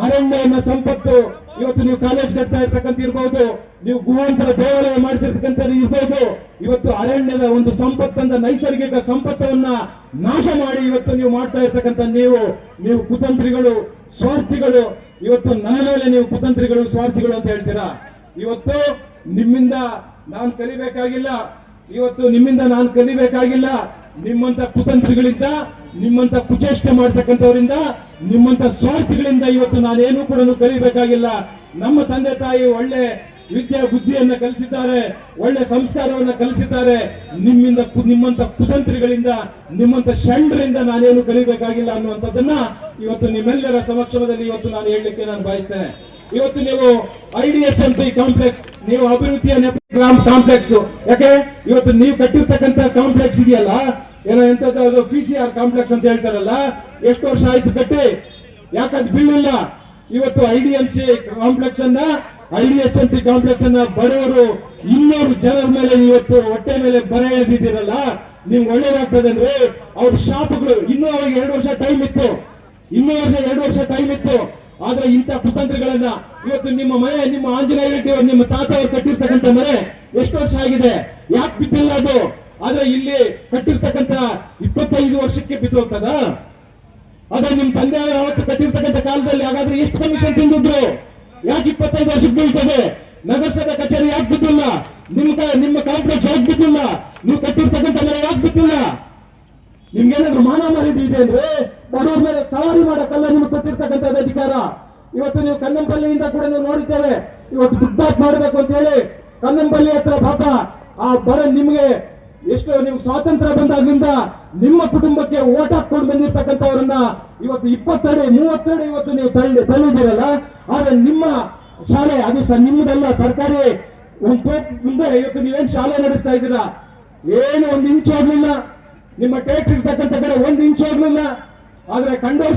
ಅರಣ್ಯ ಸಂಪತ್ತು ಇವತ್ತು ನೀವು ಕಾಲೇಜ್ ಕಟ್ತಾ ಇರ್ತಕ್ಕಂಥ ಇರ್ಬಹುದು, ನೀವು ಗುಹಾಂತರ ದೇವಾಲಯ ಮಾಡ್ತಿರ್ತಕ್ಕಂಥ ಇರ್ಬಹುದು. ಇವತ್ತು ಅರಣ್ಯದ ಒಂದು ಸಂಪತ್ತನ್ನ, ನೈಸರ್ಗಿಕ ಸಂಪತ್ತವನ್ನ ನಾಶ ಮಾಡಿ ಇವತ್ತು ನೀವು ಮಾಡ್ತಾ ಇರ್ತಕ್ಕಂಥ ನೀವು ಕುತಂತ್ರಿಗಳು, ಸ್ವಾರ್ಥಿಗಳು. ಇವತ್ತು ನನ್ನ ಮೇಲೆ ನೀವು ಕುತಂತ್ರಿಗಳು, ಸ್ವಾರ್ಥಿಗಳು ಅಂತ ಹೇಳ್ತೀರಾ. ಇವತ್ತು ನಿಮ್ಮಿಂದ ನಾನು ಕಲಿಬೇಕಾಗಿಲ್ಲ. ನಿಮ್ಮಂತ ಕುತಂತ್ರಿಗಳಿಂದ, ನಿಮ್ಮಂತ ಕುಚೇಷ್ಟೆ ಮಾಡ್ತಕ್ಕಂಥವರಿಂದ, ನಿಮ್ಮಂತ ಸ್ವಾರ್ಥಿಗಳಿಂದ ಇವತ್ತು ನಾನೇನು ಕೂಡ ಕಲಿಬೇಕಾಗಿಲ್ಲ. ನಮ್ಮ ತಂದೆ ತಾಯಿ ಒಳ್ಳೆ ವಿದ್ಯಾ ಬುದ್ಧಿಯನ್ನ ಕಲಿಸಿದ್ದಾರೆ, ಒಳ್ಳೆ ಸಂಸ್ಕಾರವನ್ನ ಕಲಿಸಿದ್ದಾರೆ. ನಿಮ್ಮಂತ ಕುತಂತ್ರಿಗಳಿಂದ, ನಿಮ್ಮಂತ ಷಂಡರಿಂದ ನಾನೇನು ಕಲಿಬೇಕಾಗಿಲ್ಲ ಅನ್ನುವಂಥದ್ದನ್ನ ಇವತ್ತು ನಿಮ್ಮೆಲ್ಲರ ಸಮಕ್ಷಮದಲ್ಲಿ ಇವತ್ತು ನಾನು ಹೇಳಲಿಕ್ಕೆ ನಾನು ಬಯಸ್ತೇನೆ. ಇವತ್ತು ನೀವು IDSMP ಕಾಂಪ್ಲೆಕ್ಸ್, ನೀವು ಅಭಿವೃದ್ಧಿಯ ಗ್ರಾಮ್ ಕಾಂಪ್ಲೆಕ್ಸ್, ಯಾಕೆ ಇವತ್ತು ನೀವು ಕಟ್ಟಿರ್ತಕ್ಕಂಥ ಕಾಂಪ್ಲೆಕ್ಸ್ ಇದೆಯಲ್ಲ, ಏನೋ ಎಂತದ್ದು PCR ಕಾಂಪ್ಲೆಕ್ಸ್ ಅಂತ ಹೇಳ್ತಾರಲ್ಲ, ಎಷ್ಟು ವರ್ಷ ಆಯ್ತು ಕಟ್ಟಿ? ಯಾಕಂತ ಬೀಳಿಲ್ಲ. ಇವತ್ತು IDMC ಕಾಂಪ್ಲೆಕ್ಸ್ ಅನ್ನ, IDSMP ಕಾಂಪ್ಲೆಕ್ಸ್ ಅನ್ನ ಬಡವರು 200 ಜನರ ಮೇಲೆ ಇವತ್ತು ಹೊಟ್ಟೆ ಮೇಲೆ ಬರ ಎಳೆದಿದ್ದೀರಲ್ಲ, ನಿಮ್ಗೆ ಒಳ್ಳೇದಾಗ್ತದೆ ಅಂದ್ರೆ ಅವ್ರ ಶಾಪ್ಗಳು ಇನ್ನೂ ಅವ್ರಿಗೆ 2 ವರ್ಷ ಟೈಮ್ ಇತ್ತು. ಆದ್ರೆ ಇಂಥ ಕುತಂತ್ರಿಗಳನ್ನ ಇವತ್ತು ನಿಮ್ಮ ಮನೆ, ನಿಮ್ಮ ಆಂಜನೇಯ ರೆಡ್ಡಿ ಅವರು, ನಿಮ್ಮ ತಾತ ಅವರು ಕಟ್ಟಿರ್ತಕ್ಕಂಥ ಮನೆ ಎಷ್ಟು ವರ್ಷ ಆಗಿದೆ, ಯಾಕೆ ಬಿದ್ದಿಲ್ಲ ಅದು? ಆದ್ರೆ ಇಲ್ಲಿ ಕಟ್ಟಿರ್ತಕ್ಕಂಥ 25 ವರ್ಷಕ್ಕೆ ಬಿದ್ದು ಹೋಗ್ತದ? ಆದ್ರೆ ನಿಮ್ ತಂದೆ ಅವತ್ತು ಕಟ್ಟಿರ್ತಕ್ಕಂಥ ಕಾಲದಲ್ಲಿ ಹಾಗಾದ್ರೆ ಎಷ್ಟು ಕಮಿಷನ್ ತಿಂದಿದ್ರು? ಯಾಕೆ 25 ವರ್ಷಕ್ಕೆ ಬೀಳ್ತದೆ? ನಗರಸಭೆ ಕಚೇರಿ ಯಾಕೆ ಬಿದ್ದಿಲ್ಲ? ನಿಮ್ಮ ಕಾಂಪ್ಲೆಕ್ಸ್ ಯಾಕೆ ಬಿದ್ದಿಲ್ಲ? ನೀವು ಕಟ್ಟಿರ್ತಕ್ಕಂಥ ಮನೆ ಯಾಕೆ ಬಿದ್ದಿಲ್ಲ? ನಿಮ್ಗೇನಾದ್ರೂ ಮಾನ ಮರ್ಯಾದೆ ಇದೆ ಅಂದ್ರೆ ಬಡವರ ಮೇಲೆ ಸವಾರಿ ಮಾಡಕ್ಕಲ್ಲ ನಿಮ್ಗೆ ಕೊಟ್ಟಿರ್ತಕ್ಕಂಥದ್ದು ಅಧಿಕಾರ. ಇವತ್ತು ನೀವು ಕನ್ನಂಪಲ್ಲಿಯಿಂದ ಕೂಡ ನಾವು ನೋಡಿದ್ದೇವೆ. ಇವತ್ತು ದುಡ್ಡಾಕ್ ಮಾಡಬೇಕು ಅಂತ ಹೇಳಿ ಕನ್ನಂಪಲ್ಲಿ ಹತ್ರ ಪಾಪ ಆ ಬಡ ನಿಮ್ಗೆ ಎಷ್ಟು ನಿಮ್ಗೆ ಸ್ವಾತಂತ್ರ್ಯ ಬಂದಾಗಿಂದ ನಿಮ್ಮ ಕುಟುಂಬಕ್ಕೆ ಓಟ್ ಹಾಕೊಂಡು ಬಂದಿರ್ತಕ್ಕಂಥವ್ರನ್ನ ಇವತ್ತು 20 ಅಡಿ 30 ಅಡಿ ಇವತ್ತು ನೀವು ತಳ್ಳಿದ್ದೀರಲ್ಲ. ಆದ್ರೆ ನಿಮ್ಮ ಶಾಲೆ ಅದು ನಿಮ್ಮದಲ್ಲ, ಸರ್ಕಾರಿ ಒಂದು ಮುಂದೆ ಇವತ್ತು ನೀವೇನ್ ಶಾಲೆ ನಡೆಸ್ತಾ ಇದ್ದೀರಾ? ಏನು 1 ಇಂಚ್ ಹೋಗ್ಲಿಲ್ಲ. ನಿಮ್ಮ ಟೇಟ್ ಇರ್ತಕ್ಕಂಥ ಕಡೆ 1 ಇಂಚ್ ಹೋಗ್ಲಿಲ್ಲ. ಆದ್ರೆ ಕಂಡೋರ್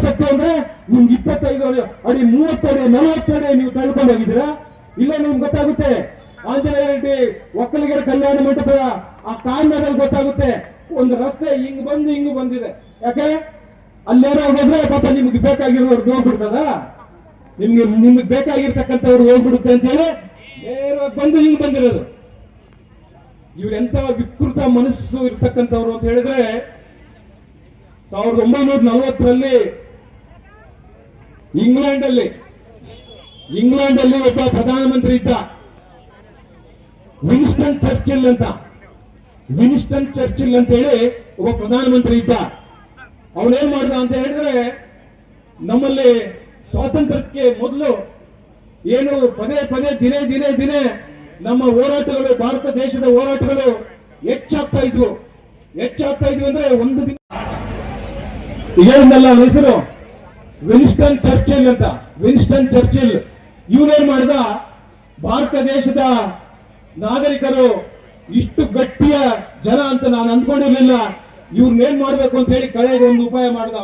ಸತ್ತು ಅಂದ್ರೆ ನಿಮ್ಗೆ 25 ಅಡಿ 30 ಅಡಿ 40 ಅಡಿ ನೀವು ತಳ್ಕೊಂಡು ಹೋಗಿದ್ದೀರಾ. ಇಲ್ಲ ನಿಮ್ಗೆ ಗೊತ್ತಾಗುತ್ತೆ ಆಂಜನೇಯ ರೆಡ್ಡಿ ಒಕ್ಕಲಿಗರ ಕಲ್ಯಾಣ ಮಂಟಪದ ಆ ಕಾರಣದಲ್ಲಿ ಗೊತ್ತಾಗುತ್ತೆ ಒಂದು ರಸ್ತೆ ಹಿಂಗ್ ಬಂದಿದೆ. ಯಾಕೆ ಅಲ್ಲೇನೋ ಹೋದ್ರೆ ಪಾಪ ನಿಮ್ಗೆ ಬೇಕಾಗಿರೋರ್ದು ಹೋಗ್ಬಿಡ್ತದ, ನಿಮ್ಗೆ ಬೇಕಾಗಿರ್ತಕ್ಕಂಥವ್ರು ಹೋಗ್ಬಿಡುತ್ತೆ ಅಂತೇಳಿ ನೇರವಾಗಿ ಬಂದು ಹಿಂಗ್ ಬಂದಿರೋದು. ಇವ್ರೆಂತ ವಿಕೃತ ಮನಸ್ಸು ಇರ್ತಕ್ಕಂಥವ್ರು ಅಂತ ಹೇಳಿದ್ರೆ 1940ರಲ್ಲಿ ಇಂಗ್ಲೆಂಡ್ ಅಲ್ಲಿ ಒಬ್ಬ ಪ್ರಧಾನಮಂತ್ರಿ ಇದ್ದ, ವಿನ್ಸ್ಟನ್ ಚರ್ಚಿಲ್ ಅಂತ ಹೇಳಿ ಒಬ್ಬ ಪ್ರಧಾನಮಂತ್ರಿ ಇದ್ದ. ಅವನೇನ್ ಮಾಡ್ದ ಅಂತ ಹೇಳಿದ್ರೆ ನಮ್ಮಲ್ಲಿ ಸ್ವಾತಂತ್ರ್ಯಕ್ಕೆ ಮೊದಲು ಏನು ಪದೇ ದಿನೇ ನಮ್ಮ ಹೋರಾಟಗಳು, ಭಾರತ ದೇಶದ ಹೋರಾಟಗಳು ಹೆಚ್ಚಾಗ್ತಾ ಇದ್ವು ಅಂದ್ರೆ ಒಂದು ದಿನ ಏನಲ್ಲ ಹೆಸರು ವಿನ್ಸ್ಟನ್ ಚರ್ಚಿಲ್ ಇವನೇನ್ ಮಾಡ್ದ, ಭಾರತ ದೇಶದ ನಾಗರಿಕರು ಇಷ್ಟು ಗಟ್ಟಿಯ ಜನ ಅಂತ ನಾನು ಅಂದ್ಕೊಂಡಿರ್ಲಿಲ್ಲ, ಇವ್ರನ್ನೇನ್ ಮಾಡ್ಬೇಕು ಅಂತ ಹೇಳಿ ಕಡೆಗೆ ಒಂದು ಉಪಾಯ ಮಾಡ್ದ.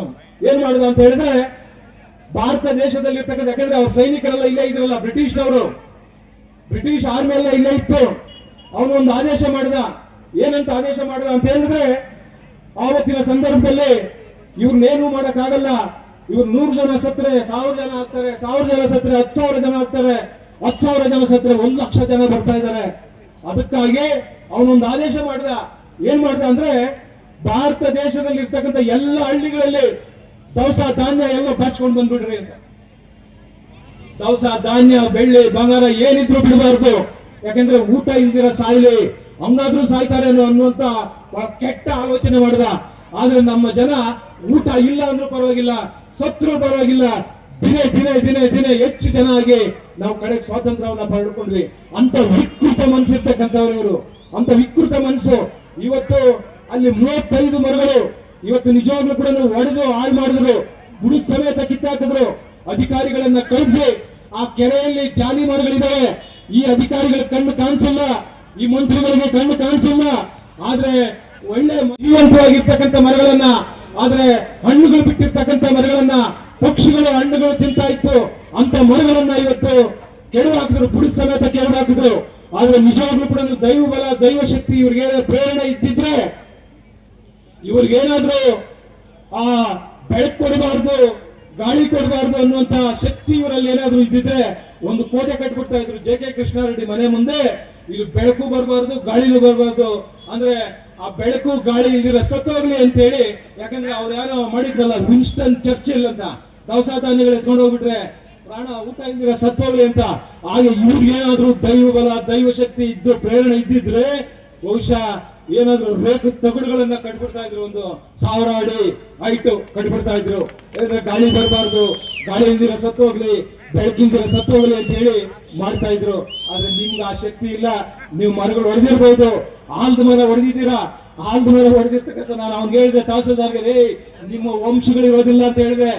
ಏನ್ ಮಾಡ್ದ ಅಂತ ಹೇಳಿದ್ರೆ ಭಾರತ ದೇಶದಲ್ಲಿ ಇರ್ತಕ್ಕಂಥ, ಯಾಕಂದ್ರೆ ಅವ್ರ ಸೈನಿಕರೆಲ್ಲ ಇಲ್ಲೇ ಇದ್ರಲ್ಲ, ಬ್ರಿಟಿಷ್ ಆರ್ಮಿ ಎಲ್ಲ ಇಲ್ಲೇ ಇತ್ತು. ಅವನು ಒಂದು ಆದೇಶ ಮಾಡಿದ. ಏನಂತ ಆದೇಶ ಮಾಡಿದ ಅಂತ ಹೇಳಿದ್ರೆ ಆವತ್ತಿನ ಸಂದರ್ಭದಲ್ಲಿ ಇವ್ರನ್ನೇನು ಮಾಡಕ್ಕಾಗಲ್ಲ, ಇವ್ರು 100 ಜನ ಸತ್ರೆ 1000 ಜನ ಆಗ್ತಾರೆ, 1000 ಜನ ಸತ್ರೆ 10,000 ಜನ ಆಗ್ತಾರೆ, 10,000 ಜನ ಸತ್ರೆ 1,00,000 ಜನ ಬರ್ತಾ ಇದ್ದಾರೆ. ಅದಕ್ಕಾಗಿ ಅವನೊಂದು ಆದೇಶ ಮಾಡಿದ. ಏನ್ ಮಾಡ್ದ ಅಂದ್ರೆ ಭಾರತ ದೇಶದಲ್ಲಿ ಇರ್ತಕ್ಕಂಥ ಎಲ್ಲ ಹಳ್ಳಿಗಳಲ್ಲಿ ದವಸ ಧಾನ್ಯ ಎಲ್ಲ ಬಾಚ್ಕೊಂಡು ಬಂದ್ಬಿಡ್ರಿ ಅಂತ. ದವಸ ಧಾನ್ಯ ಬೆಳ್ಳಿ ಬಂಗಾರ ಏನಿದ್ರು ಬಿಡಬಾರ್ದು, ಯಾಕಂದ್ರೆ ಊಟ ಇಲ್ದಿರ ಸಾಯ್ಲಿ, ಹಂಗಾದ್ರೂ ಸಾಯ್ತಾರೆ ಅನ್ನುವಂತ ಬಹಳ ಕೆಟ್ಟ ಆಲೋಚನೆ ಮಾಡಿದ. ಆದ್ರೆ ನಮ್ಮ ಜನ ಊಟ ಇಲ್ಲ ಅಂದ್ರೂ ಪರವಾಗಿಲ್ಲ, ಸತ್ರು ಪರವಾಗಿಲ್ಲ, ದಿನೇ ಹೆಚ್ಚು ಜನ ಆಗಿ ನಾವು ಕಡೆಗೆ ಸ್ವಾತಂತ್ರ್ಯವನ್ನ ಪಡ್ಕೊಂಡ್ವಿ. ಅಂತ ವಿಕೃತ ಮನಸ್ಸು ಇರ್ತಕ್ಕಂಥವ್ರು ಇವರು, ಅಂತ ವಿಕೃತ ಮನಸ್ಸು. ಇವತ್ತು ಅಲ್ಲಿ 35 ಮರಗಳು ಇವತ್ತು ನಿಜವಾಗ್ಲೂ ಕೂಡ ಒಡೆದು ಹಾಳು ಮಾಡಿದ್ರು, ಬುಡ ಸಮೇತ ಕಿತ್ತಾಕಿದ್ರು. ಅಧಿಕಾರಿಗಳನ್ನ ಕಳಿಸಿ ಆ ಕೆರೆಯಲ್ಲಿ ಜಾಲಿ ಮರಗಳಿದ್ದಾವೆ, ಈ ಅಧಿಕಾರಿಗಳ ಕಣ್ಣು ಕಾಣಿಸಿಲ್ಲ, ಈ ಮಂತ್ರಿಗಳಿಗೆ ಕಣ್ಣು ಕಾಣಿಸಿಲ್ಲ. ಆದ್ರೆ ಒಳ್ಳೆ ಜೀವಂತವಾಗಿರ್ತಕ್ಕಂಥ ಮರಗಳನ್ನ, ಆದ್ರೆ ಹಣ್ಣುಗಳು ಬಿಟ್ಟಿರ್ತಕ್ಕಂಥ ಮರಗಳನ್ನ ಪಕ್ಷಿಗಳು ಹಣ್ಣುಗಳು ತಿಂತಾ ಇತ್ತು, ಅಂತ ಮರಗಳನ್ನ ಇವತ್ತು ಕೆಡವು ಹಾಕಿದ್ರು, ಬುಡ ಸಮೇತ ಕೆಡವು ಹಾಕಿದ್ರು. ಆದ್ರೆ ನಿಜವಾಗ್ಲೂ ಕೂಡ ದೈವ ಬಲ, ದೈವ ಶಕ್ತಿ ಇವ್ರಿಗೆ ಪ್ರೇರಣೆ ಇದ್ದಿದ್ರೆ, ಇವ್ರಿಗೇನಾದ್ರೂ ಆ ಬೆಳಕು ಕೊಡಬಾರ್ದು, ಗಾಳಿ ಕೊಡಬಾರ್ದು ಅನ್ನುವಂತ ಶಕ್ತಿ ಇವರಲ್ಲಿ ಏನಾದ್ರೂ ಇದ್ದಿದ್ರೆ ಒಂದು ಕೋಟೆ ಕಟ್ಬಿಡ್ತಾ ಇದ್ರು JK ಕೃಷ್ಣಾರೆಡ್ಡಿ ಮನೆ ಮುಂದೆ. ಇಲ್ಲಿ ಬೆಳಕು ಬರಬಾರ್ದು, ಗಾಳಿನೂ ಬರಬಾರ್ದು, ಅಂದ್ರೆ ಆ ಬೆಳಕು ಗಾಳಿ ಇಲ್ದಿರ ಸತ್ತೋಗ್ಲಿ ಅಂತ ಹೇಳಿ. ಯಾಕಂದ್ರೆ ಅವ್ರು ಯಾರೋ ಮಾಡಿದ್ರಲ್ಲ ವಿನ್ಸ್ಟನ್ ಚರ್ಚಿಲ್ ಅಂತ, ದವಸ ಧಾನ್ಯಗಳು ಎತ್ಕೊಂಡು ಹೋಗ್ಬಿಟ್ರೆ ಪ್ರಾಣ ಊಟ ಇಲ್ದಿರ ಸತ್ತೋಗ್ಲಿ ಅಂತ. ಹಾಗೆ ಇವ್ರಿಗೇನಾದ್ರೂ ದೈವ ಬಲ, ದೈವ ಶಕ್ತಿ ಇದ್ದು ಪ್ರೇರಣೆ ಇದ್ದಿದ್ರೆ ಬಹುಶಃ ಏನಾದ್ರು ರೇಖು ತಗುಡುಗಳನ್ನ ಕಟ್ಬಿಡ್ತಾ ಇದ್ರು, ಒಂದು 1000 ಅಡಿ ಹೈಟು ಕಟ್ಬಿಡ್ತಾ ಇದ್ರು. ಗಾಳಿ ಬರಬಾರ್ದು, ಗಾಳಿ ಇಲ್ದಿರ ಸತ್ತೋಗ್ಲಿ, ಬೆಳಕಿಲ್ದಿರ ಸತ್ತೋಗ್ಲಿ ಅಂತ ಹೇಳಿ ಮಾಡ್ತಾ ಇದ್ರು. ಆದ್ರೆ ನಿಮ್ಗೆ ಆ ಶಕ್ತಿ ಇಲ್ಲ. ನೀವು ಮರಗಳು ಹೊಡೆದಿರ್ಬೋದು, ಆಲ್ದ ಮರ ಹೊಡೆದಿದ್ದೀರಾ, ಆಲ್ದ ಮರ ಹೊಡೆದಿರ್ತಕ್ಕಂಥ ನಾನು ಅವ್ನಿಗೆ ಹೇಳಿದೆ, ತಹಸೀಲ್ದಾರ್ಗೆ, ನಿಮ್ಮ ವಂಶಗಳಿರೋದಿಲ್ಲ ಅಂತ ಹೇಳಿದೆ.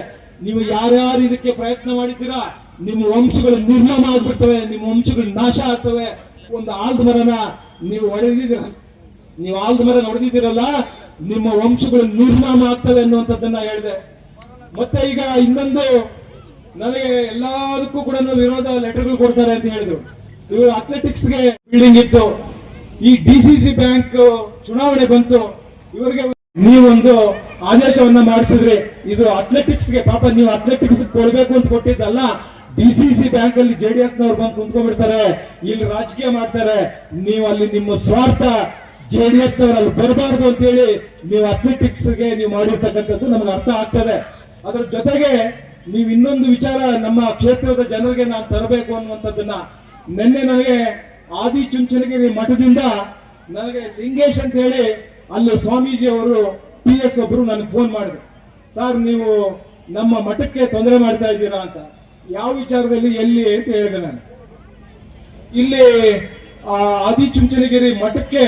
ನೀವು ಯಾರ್ಯಾರು ಇದಕ್ಕೆ ಪ್ರಯತ್ನ ಮಾಡಿದ್ದೀರಾ, ನಿಮ್ಮ ವಂಶಗಳು ನಿರ್ನಾಮ ಆಗ್ಬಿಡ್ತವೆ, ನಿಮ್ಮ ವಂಶಗಳು ನಾಶ ಆಗ್ತವೆ. ಒಂದು ಆಲ್ದ ಮರನ ನೀವು ಹೊಡೆದಿದ್ದೀರ, ನೀವು ಆಲ್ದ ಮರ ಹೊಡೆದಿದ್ದೀರಲ್ಲ, ನಿಮ್ಮ ವಂಶಗಳು ನಿರ್ನಾಮ ಆಗ್ತವೆ ಅನ್ನುವಂಥದ್ದನ್ನ ಹೇಳಿದೆ. ಮತ್ತೆ ಈಗ ಇನ್ನೊಂದು, ನನಗೆ ಎಲ್ಲದಕ್ಕೂ ಕೂಡ ವಿರೋಧ ಲೆಟರ್ಗಳು ಕೊಡ್ತಾರೆ ಅಂತ ಹೇಳಿದ್ರು. ಇವರು ಅಥ್ಲೆಟಿಕ್ಸ್ಗೆ ಬಿಲ್ಡಿಂಗ್ ಇತ್ತು, ಈ DCC ಬ್ಯಾಂಕ್ ಚುನಾವಣೆ ಬಂತು, ಇವರಿಗೆ ನೀವೊಂದು ಆದೇಶವನ್ನ ಮಾಡಿಸಿದ್ರಿ. ಇದು ಅಥ್ಲೆಟಿಕ್ಸ್ಗೆ, ಪಾಪ ನೀವು ಅಥ್ಲೆಟಿಕ್ಸ್ ಕೊಡ್ಬೇಕು ಅಂತ ಕೊಟ್ಟಿದ್ದಲ್ಲ, DCC ಬ್ಯಾಂಕ್ ಅಲ್ಲಿ JDS ನವರು ಬಂದು ಕುಂತ್ಕೊಂಡ್ಬಿಡ್ತಾರೆ, ಇಲ್ಲಿ ರಾಜಕೀಯ ಮಾಡ್ತಾರೆ. ನೀವು ಅಲ್ಲಿ ನಿಮ್ಮ ಸ್ವಾರ್ಥ JDS ನವರು ಅಲ್ಲಿ ಬರಬಾರ್ದು ಅಂತ ಹೇಳಿ ನೀವು ಅಥ್ಲೆಟಿಕ್ಸ್ಗೆ ನೀವು ಮಾಡಿರ್ತಕ್ಕಂಥದ್ದು ನಮ್ಗೆ ಅರ್ಥ ಆಗ್ತದೆ. ಅದ್ರ ಜೊತೆಗೆ ನೀವು ಇನ್ನೊಂದು ವಿಚಾರ ನಮ್ಮ ಕ್ಷೇತ್ರದ ಜನರಿಗೆ ನಾನು ತರಬೇಕು ಅನ್ನುವಂಥದ್ದನ್ನ, ನಿನ್ನೆ ನನಗೆ ಆದಿಚುಂಚನಗಿರಿ ಮಠದಿಂದ ನನಗೆ ಲಿಂಗೇಶ್ ಅಂತ ಹೇಳಿ ಅಲ್ಲಿ ಸ್ವಾಮೀಜಿ ಅವರು PS ಒಬ್ರು ನನಗೆ ಫೋನ್ ಮಾಡಿದ್ರು. ಸರ್, ನೀವು ನಮ್ಮ ಮಠಕ್ಕೆ ತೊಂದರೆ ಮಾಡ್ತಾ ಇದ್ದೀರಾ ಅಂತ. ಯಾವ ವಿಚಾರದಲ್ಲಿ, ಎಲ್ಲಿ ಅಂತ ಹೇಳಿದೆ ನಾನು. ಇಲ್ಲಿ ಆದಿಚುಂಚನಗಿರಿ ಮಠಕ್ಕೆ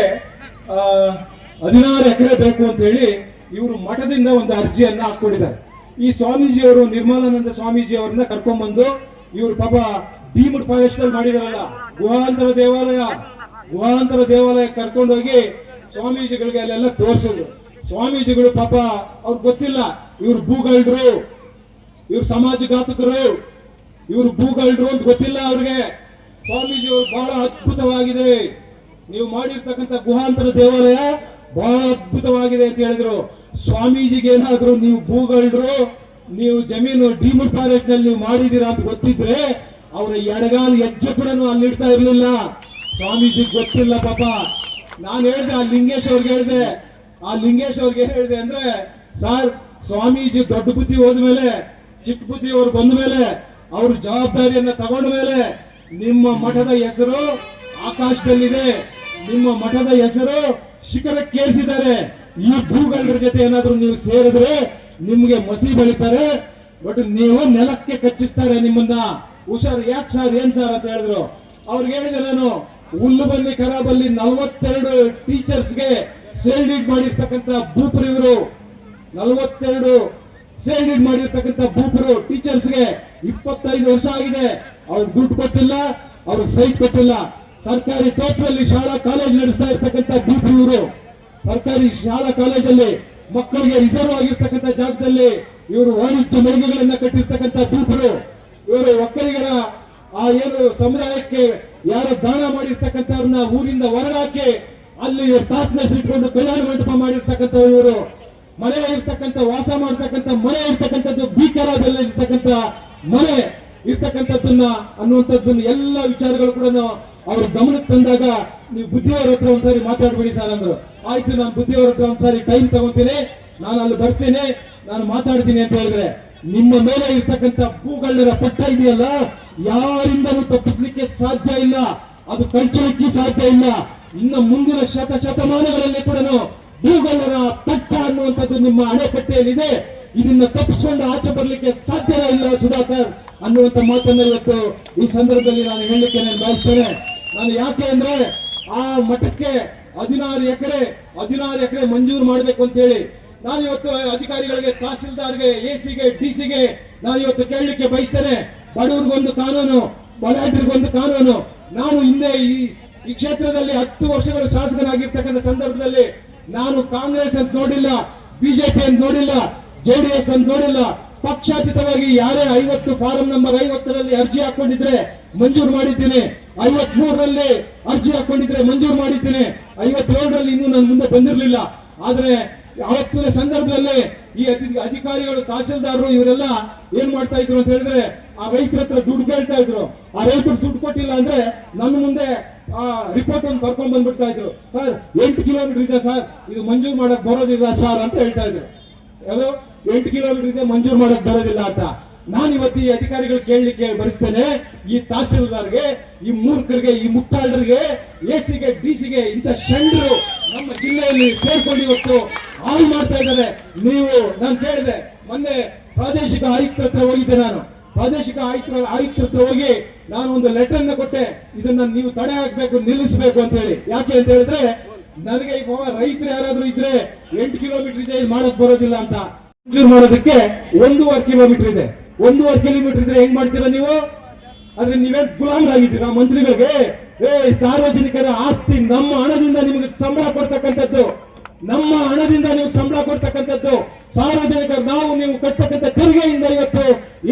16 ಎಕರೆ ಬೇಕು ಅಂತ ಹೇಳಿ ಇವರು ಮಠದಿಂದ ಒಂದು ಅರ್ಜಿಯನ್ನ ಹಾಕೊಂಡಿದ್ದಾರೆ. ಈ ಸ್ವಾಮೀಜಿಯವರು, ನಿರ್ಮಲಾನಂದ ಸ್ವಾಮೀಜಿ ಅವರನ್ನ ಕರ್ಕೊಂಡ್ಬಂದು ಇವರು ಪಾಪ ಡೀಮ್ಡ್ ಫಾರೆಸ್ಟ್ ಅಲ್ಲಿ ಮಾಡಿದಾರಲ್ಲ, ಗುಹಾಂತರ ದೇವಾಲಯ ಕರ್ಕೊಂಡೋಗಿ ಸ್ವಾಮೀಜಿಗಳಿಗೆ ಅಲ್ಲೆಲ್ಲ ತೋರಿಸಿದ್ರು. ಸ್ವಾಮೀಜಿಗಳು ಪಾಪ ಅವ್ರಿಗೆ ಗೊತ್ತಿಲ್ಲ, ಇವ್ರು ಭೂಗಳ್ರು, ಇವ್ರು ಸಮಾಜಘಾತಕರು, ಇವ್ರು ಭೂಗಳ್ರು ಅಂತ ಗೊತ್ತಿಲ್ಲ ಅವ್ರಿಗೆ. ಸ್ವಾಮೀಜಿ ಅವರು ಬಹಳ ಅದ್ಭುತವಾಗಿದೆ, ನೀವು ಮಾಡಿರ್ತಕ್ಕಂಥ ಗುಹಾಂತರ ದೇವಾಲಯ ಬಹಳ ಅದ್ಭುತವಾಗಿದೆ ಅಂತ ಹೇಳಿದ್ರು. ಸ್ವಾಮೀಜಿಗೆ ಏನಾದ್ರು ನೀವು ಭೂಗಳ್ರು, ನೀವು ಜಮೀನು ಡಿಮಡ್ ಫಾರೆಸ್ಟ್ ನಲ್ಲಿ ನೀವು ಮಾಡಿದೀರಾ ಅಂತ ಗೊತ್ತಿದ್ರೆ ಅವರ ಎಡಗಾಲು ಹೆಜ್ಜೆ ಕೂಡ ಅಲ್ಲಿ ಇಡ್ತಾ ಇರ್ಲಿಲ್ಲ. ಸ್ವಾಮೀಜಿಗೆ ಗೊತ್ತಿಲ್ಲ ಪಾಪ. ನಾನು ಹೇಳ್ದೆ ಆ ಲಿಂಗೇಶ್ ಅವ್ರಿಗೆ ಹೇಳ್ದೆ, ಏನ್ ಹೇಳಿದೆ ಅಂದ್ರೆ, ಸರ್ ಸ್ವಾಮೀಜಿ ದೊಡ್ಡ ಬುದ್ಧಿ ಹೋದ್ಮೇಲೆ, ಚಿಕ್ಕ ಬುದ್ಧಿ ಅವ್ರು ಬಂದ ಮೇಲೆ, ಅವ್ರ ಜವಾಬ್ದಾರಿಯನ್ನ ತಗೊಂಡ ಮೇಲೆ ನಿಮ್ಮ ಮಠದ ಹೆಸರು ಆಕಾಶದಲ್ಲಿದೆ, ನಿಮ್ಮ ಮಠದ ಹೆಸರು ಶಿಖರಕ್ಕೇರಿಸಿದ್ದಾರೆ. ಈ ಭೂಗಳ್ರ ಜೊತೆ ಏನಾದ್ರೂ ನೀವು ಸೇರಿದ್ರೆ ನಿಮ್ಗೆ ಮಸಿ ಬೆಳಿತಾರೆ, ಬಟ್ ನೀವು ನೆಲಕ್ಕೆ ಕಚ್ಚಿಸ್ತಾರೆ ನಿಮ್ಮನ್ನ. ಹುಷಾರ್. ಯಾಕೆ ಸರ್, ಏನ್ ಸರ್ ಅಂತ ಹೇಳಿದ್ರು. ಅವ್ರಿಗೆ ಹೇಳಿದೆ ನಾನು, ಹುಲ್ಲು ಬನ್ನಿ ಖರಾಬಲ್ಲಿ 42 ಟೀಚರ್ಸ್ಗೆ ಸೇಲ್ ಡೀಡ್ ಮಾಡಿರ್ತಕ್ಕಂಥ ಭೂಪರು ಇವರು. 42 ಸೇಲ್ ಡೀಡ್ ಮಾಡಿರ್ತಕ್ಕಂಥ ಭೂಪರು ಟೀಚರ್ಸ್ಗೆ 25 ವರ್ಷ ಆಗಿದೆ. ಅವ್ರಿಗೆ ದುಡ್ಡು ಕೊಟ್ಟಿಲ್ಲ, ಅವ್ರಿಗೆ ಸೈಟ್ ಕೊಟ್ಟಿಲ್ಲ. ಸರ್ಕಾರಿ ತೋಟದಲ್ಲಿ ಶಾಲಾ ಕಾಲೇಜ್ ನಡೆಸ್ತಾ ಇರ್ತಕ್ಕಂಥ ಭೂಪರು ಇವರು. ಸರ್ಕಾರಿ ಶಾಲಾ ಕಾಲೇಜಲ್ಲಿ ಮಕ್ಕಳಿಗೆ ರಿಸರ್ವ್ ಆಗಿರ್ತಕ್ಕಂಥ ಜಾಗದಲ್ಲಿ ಇವರು ವಾಣಿಜ್ಯ ಮಳಿಗೆಗಳನ್ನ ಕಟ್ಟಿರ್ತಕ್ಕಂಥ ಭೂಪರು ಇವರು. ಒಕ್ಕಲಿಗರ ಆ ಏನು ಸಮುದಾಯಕ್ಕೆ ಯಾರು ದಾನ ಮಾಡಿರ್ತಕ್ಕಂಥವ್ರನ್ನ ಊರಿಂದ ಹೊರಗಾಕಿ ಅಲ್ಲಿ ತಾತ್ನೆಸ್ ಇಟ್ಕೊಂಡು ಕಲ್ಯಾಣ ಮಂಟಪ ಮಾಡಿರ್ತಕ್ಕಂಥವ್ರು ಇವರು. ಮನೆ ಇರ್ತಕ್ಕಂಥ, ವಾಸ ಮಾಡ್ತಕ್ಕಂಥ ಮನೆ ಇರ್ತಕ್ಕಂಥದ್ದು ಭೀಕರದಲ್ಲಿ ಇರ್ತಕ್ಕಂಥ ಮನೆ ಇರ್ತಕ್ಕಂಥದ್ದನ್ನ ಅನ್ನುವಂಥದ್ದನ್ನ ಎಲ್ಲ ವಿಚಾರಗಳು ಕೂಡ ಅವ್ರ ಗಮನಕ್ಕೆ ತಂದಾಗ, ನೀವು ಬುದ್ಧಿಯವರ ಹತ್ರ ಒಂದ್ಸಾರಿ ಮಾತಾಡ್ಬೇಡಿ ಸರ್ ಅಂದ್ರು. ಆಯ್ತು, ನಾನು ಬುದ್ಧಿಯವರ ಹತ್ರ ಒಂದ್ಸಾರಿ ಟೈಮ್ ತಗೊಂತೀನಿ, ನಾನು ಅಲ್ಲಿ ಬರ್ತೀನಿ, ನಾನು ಮಾತಾಡ್ತೀನಿ ಅಂತ ಹೇಳಿದ್ರೆ, ನಿಮ್ಮ ಮೇಲೆ ಇರ್ತಕ್ಕಂಥ ಭೂಗಳ್ಳರ ಪಟ್ಟ ಇದೆಯಲ್ಲ, ಯಾರಿಂದಲೂ ತಪ್ಪಿಸ್ಲಿಕ್ಕೆ ಸಾಧ್ಯ ಇಲ್ಲ, ಅದು ಕಳ್ಚಲಿಕ್ಕೆ ಸಾಧ್ಯ ಇಲ್ಲ. ಇನ್ನು ಮುಂದಿನ ಶತಮಾನಗಳಲ್ಲಿ ಕೂಡ ಭೂಗಳ್ಳರ ಪಟ್ಟ ಅನ್ನುವಂಥದ್ದು ನಿಮ್ಮ ಹಣೆಪಟ್ಟಿಯಲ್ಲಿದೆ. ಇದನ್ನ ತಪ್ಪಿಸಿಕೊಂಡು ಆಚೆ ಬರ್ಲಿಕ್ಕೆ ಸಾಧ್ಯವೇ ಇಲ್ಲ ಸುಧಾಕರ್ ಅನ್ನುವಂಥ ಮಾತನ್ನ ಇವತ್ತು ಈ ಸಂದರ್ಭದಲ್ಲಿ ನಾನು ಹೇಳಲಿಕ್ಕೆ ನಾನು ಬಯಸ್ತೇನೆ. ನಾನು ಯಾಕೆ ಅಂದ್ರೆ, ಆ ಮಠಕ್ಕೆ 16 ಎಕರೆ ಮಂಜೂರು ಮಾಡಬೇಕು ಅಂತ ಹೇಳಿ ನಾನು ಇವತ್ತು ಅಧಿಕಾರಿಗಳಿಗೆ, ತಹಸೀಲ್ದಾರ್ಗೆ, ಎಸಿಗೆ, ಡಿಸಿಗೆ ನಾನು ಇವತ್ತು ಕೇಳಲಿಕ್ಕೆ ಬಯಸ್ತೇನೆ. ಬಡವರಿಗೊಂದು ಕಾನೂನು, ಬಲಾಢ್ಯರಿಗೊಂದು ಕಾನೂನು. ನಾನು ಹಿಂದೆ ಈ ಕ್ಷೇತ್ರದಲ್ಲಿ 10 ವರ್ಷಗಳ ಶಾಸಕನಾಗಿರ್ತಕ್ಕಂಥ ಸಂದರ್ಭದಲ್ಲಿ ನಾನು ಕಾಂಗ್ರೆಸ್ ಅಂತ ನೋಡಿಲ್ಲ, ಬಿಜೆಪಿ ಅಂತ ನೋಡಿಲ್ಲ, ಜೆಡಿಎಸ್ ಅಂತ ನೋಡಿಲ್ಲ. ಪಕ್ಷಾತೀತವಾಗಿ ಯಾರೇ 50 ಫಾರಂ ನಂಬರ್ 50ರಲ್ಲಿ ಅರ್ಜಿ ಹಾಕೊಂಡಿದ್ರೆ ಮಂಜೂರು ಮಾಡಿದ್ದೀನಿ, 53ರಲ್ಲಿ ಅರ್ಜಿ ಹಾಕೊಂಡಿದ್ರೆ ಮಂಜೂರು ಮಾಡಿದ್ದೀನಿ, 57ರಲ್ಲಿ ಇನ್ನೂ ನಾನು ಮುಂದೆ ಬಂದಿರಲಿಲ್ಲ. ಆದ್ರೆ ಅವತ್ತಿನ ಸಂದರ್ಭದಲ್ಲಿ ಈ ಅಧಿಕಾರಿಗಳು, ತಹಸೀಲ್ದಾರರು ಇವರೆಲ್ಲ ಏನ್ ಮಾಡ್ತಾ ಇದ್ರು ಅಂತ ಹೇಳಿದ್ರೆ, ಆ ರೈತರ ಹತ್ರ ದುಡ್ಡು ಕೇಳ್ತಾ ಇದ್ರು. ಆ ರೈತರು ದುಡ್ಡು ಕೊಟ್ಟಿಲ್ಲ ಅಂದ್ರೆ ನನ್ನ ಮುಂದೆ ಆ ರಿಪೋರ್ಟ್ ಒಂದು ಬರ್ಕೊಂಡ್ ಬಂದ್ಬಿಡ್ತಾ ಇದ್ರು. ಸರ್ 8 ಕಿಲೋಮೀಟರ್ ಇದೆ ಸರ್, ಇದು ಮಂಜೂರು ಮಾಡಕ್ ಬರೋದಿಲ್ಲ ಸರ್ ಅಂತ ಹೇಳ್ತಾ ಇದ್ರು. ಯಾವುದು 8 ಕಿಲೋಮೀಟರ್ ಇದೆ, ಮಂಜೂರು ಮಾಡಕ್ ಬರೋದಿಲ್ಲ ಅಂತ. ನಾನು ಇವತ್ತು ಈ ಅಧಿಕಾರಿಗಳು ಕೇಳಲಿಕ್ಕೆ ಬರೆಸ್ತೇನೆ, ಈ ತಹಸೀಲ್ದಾರ್ಗೆ, ಈ ಮೂರ್ಖರಿಗೆ, ಈ ಮುಟ್ಟಾಳರಿಗೆ, ಎಸಿಗೆ, ಡಿಸಿಗೆ, ಇಂಥ ಷಂಡ್ರು ನಮ್ಮ ಜಿಲ್ಲೆಯಲ್ಲಿ ಸೇರ್ಕೊಂಡು ಇವತ್ತು ಹಾಳು ಮಾಡ್ತಾ ಇದ್ದಾರೆ. ನೀವು, ನಾನು ಕೇಳಿದೆ ಮೊನ್ನೆ ಪ್ರಾದೇಶಿಕ ಆಯುಕ್ತರ ಹತ್ರ ಹೋಗಿದ್ದೆ. ನಾನು ಪ್ರಾದೇಶಿಕ ಆಯುಕ್ತರ ಹತ್ರ ಹೋಗಿ ನಾನು ಒಂದು ಲೆಟರ್ ಅನ್ನ ಕೊಟ್ಟೆ, ಇದನ್ನ ನೀವು ತಡೆ ಹಾಕ್ಬೇಕು, ನಿಲ್ಲಿಸಬೇಕು ಅಂತ ಹೇಳಿ. ಯಾಕೆ ಅಂತ ಹೇಳಿದ್ರೆ, ನನಗೆ ಈಗ ರೈತರು ಯಾರಾದ್ರೂ ಇದ್ರೆ 8 ಕಿಲೋಮೀಟರ್ ಇದೆ, ಮಾಡಕ್ ಬರೋದಿಲ್ಲ ಅಂತ. ಮಂಜೂರು ಮಾಡೋದಕ್ಕೆ 1.5 ಕಿಲೋಮೀಟರ್ ಇದೆ. 1.5 ಕಿಲೋಮೀಟರ್ ಇದ್ರೆ ಹೆಂಗ್ ಮಾಡ್ತೀರಾ ನೀವು? ಆದ್ರೆ ನೀವೇನ್ ಗುಲಾಮರಾಗಿದ್ದೀರಾ ಮಂತ್ರಿಗಳಿಗೆ? ಸಾರ್ವಜನಿಕರ ಆಸ್ತಿ, ನಮ್ಮ ಹಣದಿಂದ ನಿಮಗೆ ಸಂಬಳ ಕೊಡ್ತಕ್ಕಂಥದ್ದು, ನಮ್ಮ ಹಣದಿಂದ ನೀವು ಸಂಬಳ ಕೊಡ್ತಕ್ಕಂಥದ್ದು, ಸಾರ್ವಜನಿಕರು ನಾವು ನೀವು ಕಟ್ಟತಕ್ಕಂಥ ತೆರಿಗೆಯಿಂದ ಇವತ್ತು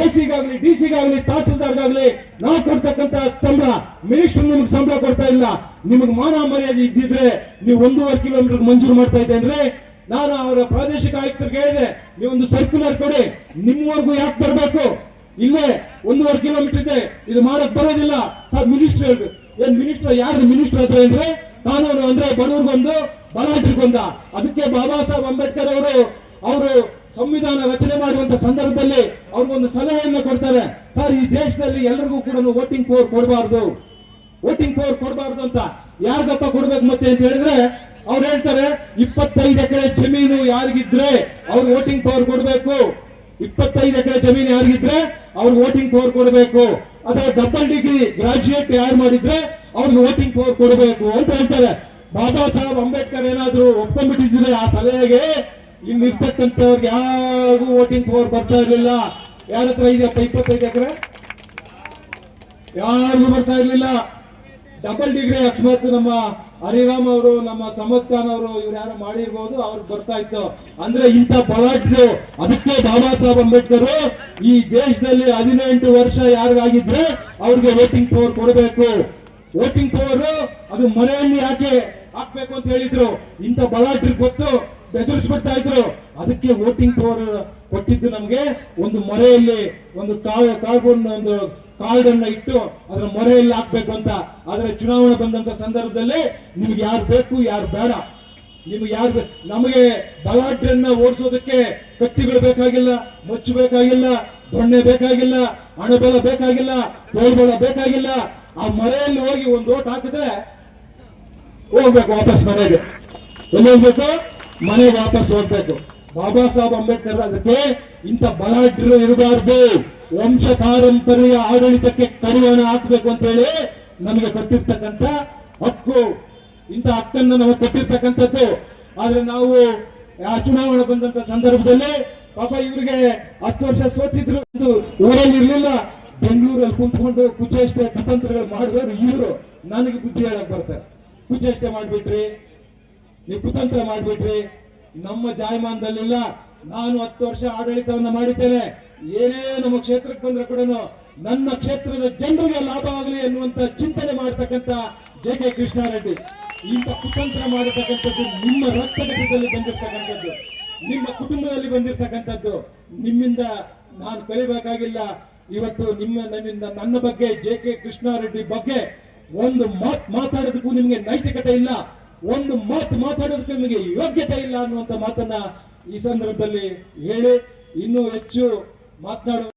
ಎಸಿಗಾಗ್ಲಿ, ಡಿಸಿಗಾಗ್ಲಿ, ತಹಸೀಲ್ದಾರ್ಗಾಗ್ಲಿ ನಾವು ಕೊಡ್ತಕ್ಕಂಥ ಸಂಬಳ. ಮಿನಿಸ್ಟರ್ ನಿಮ್ಗೆ ಸಂಬಳ ಕೊಡ್ತಾ ಇಲ್ಲ. ನಿಮಗೆ ಮಾನ ಮರ್ಯಾದೆ ಇದ್ದಿದ್ರೆ ನೀವು 1.5 ಕಿಲೋಮೀಟರ್ ಮಂಜೂರು ಮಾಡ್ತಾ ಇದ್ದೆ ಅಂದ್ರೆ, ನಾನು ಅವರ ಪ್ರಾದೇಶಿಕ ಆಯುಕ್ತರಿಗೆ ಹೇಳಿದೆ, ನೀವೊಂದು ಸರ್ಕ್ಯುಲರ್ ಕೊಡಿ, ನಿಮ್ಮವರೆಗೂ ಯಾಕೆ ಬರಬೇಕು? ಇಲ್ಲೇ 1.5 ಕಿಲೋಮೀಟರ್ ಇದೆ, ಇದು ಮಾಡಕ್ ಬರೋದಿಲ್ಲ ಸರ್. ಮಿನಿಸ್ಟರ್ ಹೇಳಿದ್ರು. ಏನ್ ಮಿನಿಸ್ಟರ್? ಯಾರು ಮಿನಿಸ್ಟರ್ ಹತ್ರ ಅಂದ್ರೆ, ಕಾನೂನು ಅಂದ್ರೆ ಬಡವರಿಗೊಂದು, ಬಲಾಢ್ಯರಿಗೊಂದ. ಅದಕ್ಕೆ ಬಾಬಾ ಸಾಹೇಬ್ ಅಂಬೇಡ್ಕರ್ ಅವರು ಸಂವಿಧಾನ ರಚನೆ ಮಾಡುವಂತ ಸಂದರ್ಭದಲ್ಲಿ ಅವ್ರಿಗೊಂದು ಸಲಹೆಯನ್ನು ಕೊಡ್ತಾರೆ. ಸರ್, ಈ ದೇಶದಲ್ಲಿ ಎಲ್ಲರಿಗೂ ಕೂಡ ವೋಟಿಂಗ್ ಪವರ್ ಕೊಡಬಾರ್ದು, ವೋಟಿಂಗ್ ಪವರ್ ಕೊಡಬಾರ್ದು ಅಂತ. ಯಾರಿಗಪ್ಪ ಕೊಡ್ಬೇಕು ಮತ್ತೆ ಅಂತ ಹೇಳಿದ್ರೆ, ಅವ್ರು ಹೇಳ್ತಾರೆ 25 ಎಕರೆ ಜಮೀನು ಯಾರಿಗಿದ್ರೆ ಅವ್ರು ವೋಟಿಂಗ್ ಪವರ್ ಕೊಡಬೇಕು. 25 ಎಕರೆ ಜಮೀನು ಯಾರಿಗಿದ್ರೆ ಅವ್ರಿಗೆ ವೋಟಿಂಗ್ ಪವರ್ ಕೊಡಬೇಕು. ಅಥವಾ ಡಬಲ್ ಡಿಗ್ರಿ ಗ್ರಾಜುಯೇಟ್ ಯಾರು ಮಾಡಿದ್ರೆ ಅವ್ರಿಗೆ ವೋಟಿಂಗ್ ಪವರ್ ಕೊಡಬೇಕು ಅಂತ ಹೇಳ್ತಾರೆ. ಬಾಬಾ ಸಾಹೇಬ್ ಅಂಬೇಡ್ಕರ್ ಏನಾದ್ರು ಒಪ್ಕೊಂಡ್ಬಿಟ್ಟಿದ್ರೆ ಆ ಸಲಹೆಗೆ, ಇಲ್ಲಿ ಇರ್ತಕ್ಕಂಥವ್ರಿಗೆ ಯಾರಿಗೂ ವೋಟಿಂಗ್ ಪವರ್ ಬರ್ತಾ ಇರ್ಲಿಲ್ಲ. ಯಾರ ಹತ್ರ ಇದೆಯಪ್ಪ 25 ಎಕರೆ? ಯಾರಿಗೂ ಬರ್ತಾ ಇರ್ಲಿಲ್ಲ. ಡಬಲ್ ಡಿಗ್ರಿ ಅಕಸ್ಮಾತ್ ನಮ್ಮ ಹರಿರಾಮ್ ಅವರು, ನಮ್ಮ ಸಮದ್ ಖಾನ್ ಅವರು, ಇವ್ರು ಯಾರು ಮಾಡಿರ್ಬೋದು, ಅವ್ರಿಗೆ ಬರ್ತಾ ಇತ್ತು. ಅಂದ್ರೆ ಇಂಥ ಬಲಾಢ್ಯರು. ಅದಕ್ಕೆ ಬಾಬಾ ಸಾಹೇಬ್ ಅಂಬೇಡ್ಕರ್ ಈ ದೇಶದಲ್ಲಿ 18 ವರ್ಷ ಯಾರಿಗಾಗಿದ್ರೆ ಅವ್ರಿಗೆ ವೋಟಿಂಗ್ ಪವರ್ ಕೊಡಬೇಕು. ವೋಟಿಂಗ್ ಪವರ್ ಅದು ಮನೆಯಲ್ಲಿ ಯಾಕೆ ಹಾಕ್ಬೇಕು ಅಂತ ಹೇಳಿದ್ರು. ಇಂಥ ಬಲಾಢ್ಯರಿಗೆ ಗೊತ್ತು, ಬೆದರಿಸ್ಬಿಡ್ತಾ ಇದ್ರು. ಅದಕ್ಕೆ ವೋಟಿಂಗ್ ಪವರ್ ಕೊಟ್ಟಿದ್ದು ನಮ್ಗೆ. ಒಂದು ಮೊರೆಯಲ್ಲಿ ಒಂದು ಕಾರ್ಬನ್ ಒಂದು ಕಾರ್ಡ್ ಅನ್ನ ಇಟ್ಟು ಅದರ ಮೊರೆಯಲ್ಲಿ ಹಾಕ್ಬೇಕು ಅಂತ. ಆದ್ರೆ ಚುನಾವಣೆ ಬಂದಂತ ಸಂದರ್ಭದಲ್ಲಿ ನಿಮ್ಗೆ ಯಾರು ಬೇಕು ಯಾರು ಬೇಡ, ನಿಮ್ಗೆ ಯಾರು ನಮಗೆ ಬಲಾಢ್ಯರನ್ನ ಓಡಿಸೋದಕ್ಕೆ ಕತ್ತಿಗಳು ಬೇಕಾಗಿಲ್ಲ, ಮಚ್ಚು ಬೇಕಾಗಿಲ್ಲ, ದೊಣ್ಣೆ ಬೇಕಾಗಿಲ್ಲ, ಹಣಬಲ ಬೇಕಾಗಿಲ್ಲ, ತೋಳ್ಬಲ ಬೇಕಾಗಿಲ್ಲ. ಆ ಮರೆಯಲ್ಲಿ ಹೋಗಿ ಒಂದು ಓಟ್ ಹಾಕಿದ್ರೆ ಹೋಗ್ಬೇಕು ವಾಪಸ್ ಮನೆಗೆ. ಎಲ್ಲಿ ಹೋಗ್ಬೇಕು? ಮನೆಗೆ ವಾಪಸ್ ಹೋಗ್ಬೇಕು. ಬಾಬಾ ಸಾಹೇಬ್ ಅಂಬೇಡ್ಕರ್ ಅದಕ್ಕೆ ಇಂಥ ಬಲಾಢ್ಯರು ಇರಬಾರ್ದು, ವಂಶ ಪಾರಂಪರ್ಯ ಆಡಳಿತಕ್ಕೆ ಕಡಿವಾಣ ಹಾಕ್ಬೇಕು ಅಂತ ಹೇಳಿ ನಮಗೆ ಕೊಟ್ಟಿರ್ತಕ್ಕಂಥ ಹಕ್ಕು. ಇಂಥ ಹಕ್ಕನ್ನು ನಮಗೆ ಕೊಟ್ಟಿರ್ತಕ್ಕಂಥದ್ದು. ಆದ್ರೆ ನಾವು ಆ ಚುನಾವಣೆ ಬಂದಂತ ಸಂದರ್ಭದಲ್ಲಿ ಪಾಪ ಇವರಿಗೆ 10 ವರ್ಷ ಸೋತಿದ್ರು, ಊರಲ್ಲಿ ಇರ್ಲಿಲ್ಲ, ಬೆಂಗಳೂರಲ್ಲಿ ಕುಂತ್ಕೊಂಡು ಕುಚೇಷ್ಟೆ ಕುತಂತ್ರಗಳು ಮಾಡಿದವರು ಇವರು. ನನಗೆ ಬುದ್ಧಿ ಹೇಳಕ್ ಬರ್ತಾರೆ, ಕುಚೇಷ್ಟೆ ಮಾಡ್ಬಿಟ್ರಿ, ನೀವು ಕುತಂತ್ರ ಮಾಡ್ಬಿಟ್ರಿ. ನಮ್ಮ ಜಾಯಮಾನದಲ್ಲಿಲ್ಲ. ನಾನು 10 ವರ್ಷ ಆಡಳಿತವನ್ನ ಮಾಡಿದ್ದೇನೆ. ಏನೇ ನಮ್ಮ ಕ್ಷೇತ್ರಕ್ಕೆ ಬಂದ್ರೆ ಕೂಡ ನನ್ನ ಕ್ಷೇತ್ರದ ಜನರಿಗೆ ಲಾಭ ಆಗಲಿ ಎನ್ನುವಂತ ಚಿಂತನೆ ಮಾಡತಕ್ಕಂತ ಜೆ.ಕೆ. ಕೃಷ್ಣಾರೆಡ್ಡಿ. ಇಂಥ ಕುತಂತ್ರ ಮಾಡತಕ್ಕಂಥದ್ದು ನಿಮ್ಮ ರಕ್ತಗತದಲ್ಲಿ ಬಂದಿರ್ತಕ್ಕಂಥದ್ದು, ನಿಮ್ಮ ಕುಟುಂಬದಲ್ಲಿ ಬಂದಿರ್ತಕ್ಕಂಥದ್ದು. ನಿಮ್ಮಿಂದ ನಾನು ಕಲಿಬೇಕಾಗಿಲ್ಲ. ಇವತ್ತು ನನ್ನಿಂದ ನನ್ನ ಬಗ್ಗೆ, ಜೆ.ಕೆ. ಕೃಷ್ಣಾರೆಡ್ಡಿ ಬಗ್ಗೆ ಒಂದು ಮಾತಾಡೋದಕ್ಕೂ ನಿಮಗೆ ನೈತಿಕತೆ ಇಲ್ಲ, ಒಂದು ಮಾತಾಡೋದಕ್ಕೆ ನಿಮಗೆ ಯೋಗ್ಯತೆ ಇಲ್ಲ ಅನ್ನುವಂತ ಮಾತನ್ನ ಈ ಸಂದರ್ಭದಲ್ಲಿ ಹೇಳಿ ಇನ್ನೂ ಹೆಚ್ಚು ಮಾತನಾಡುವ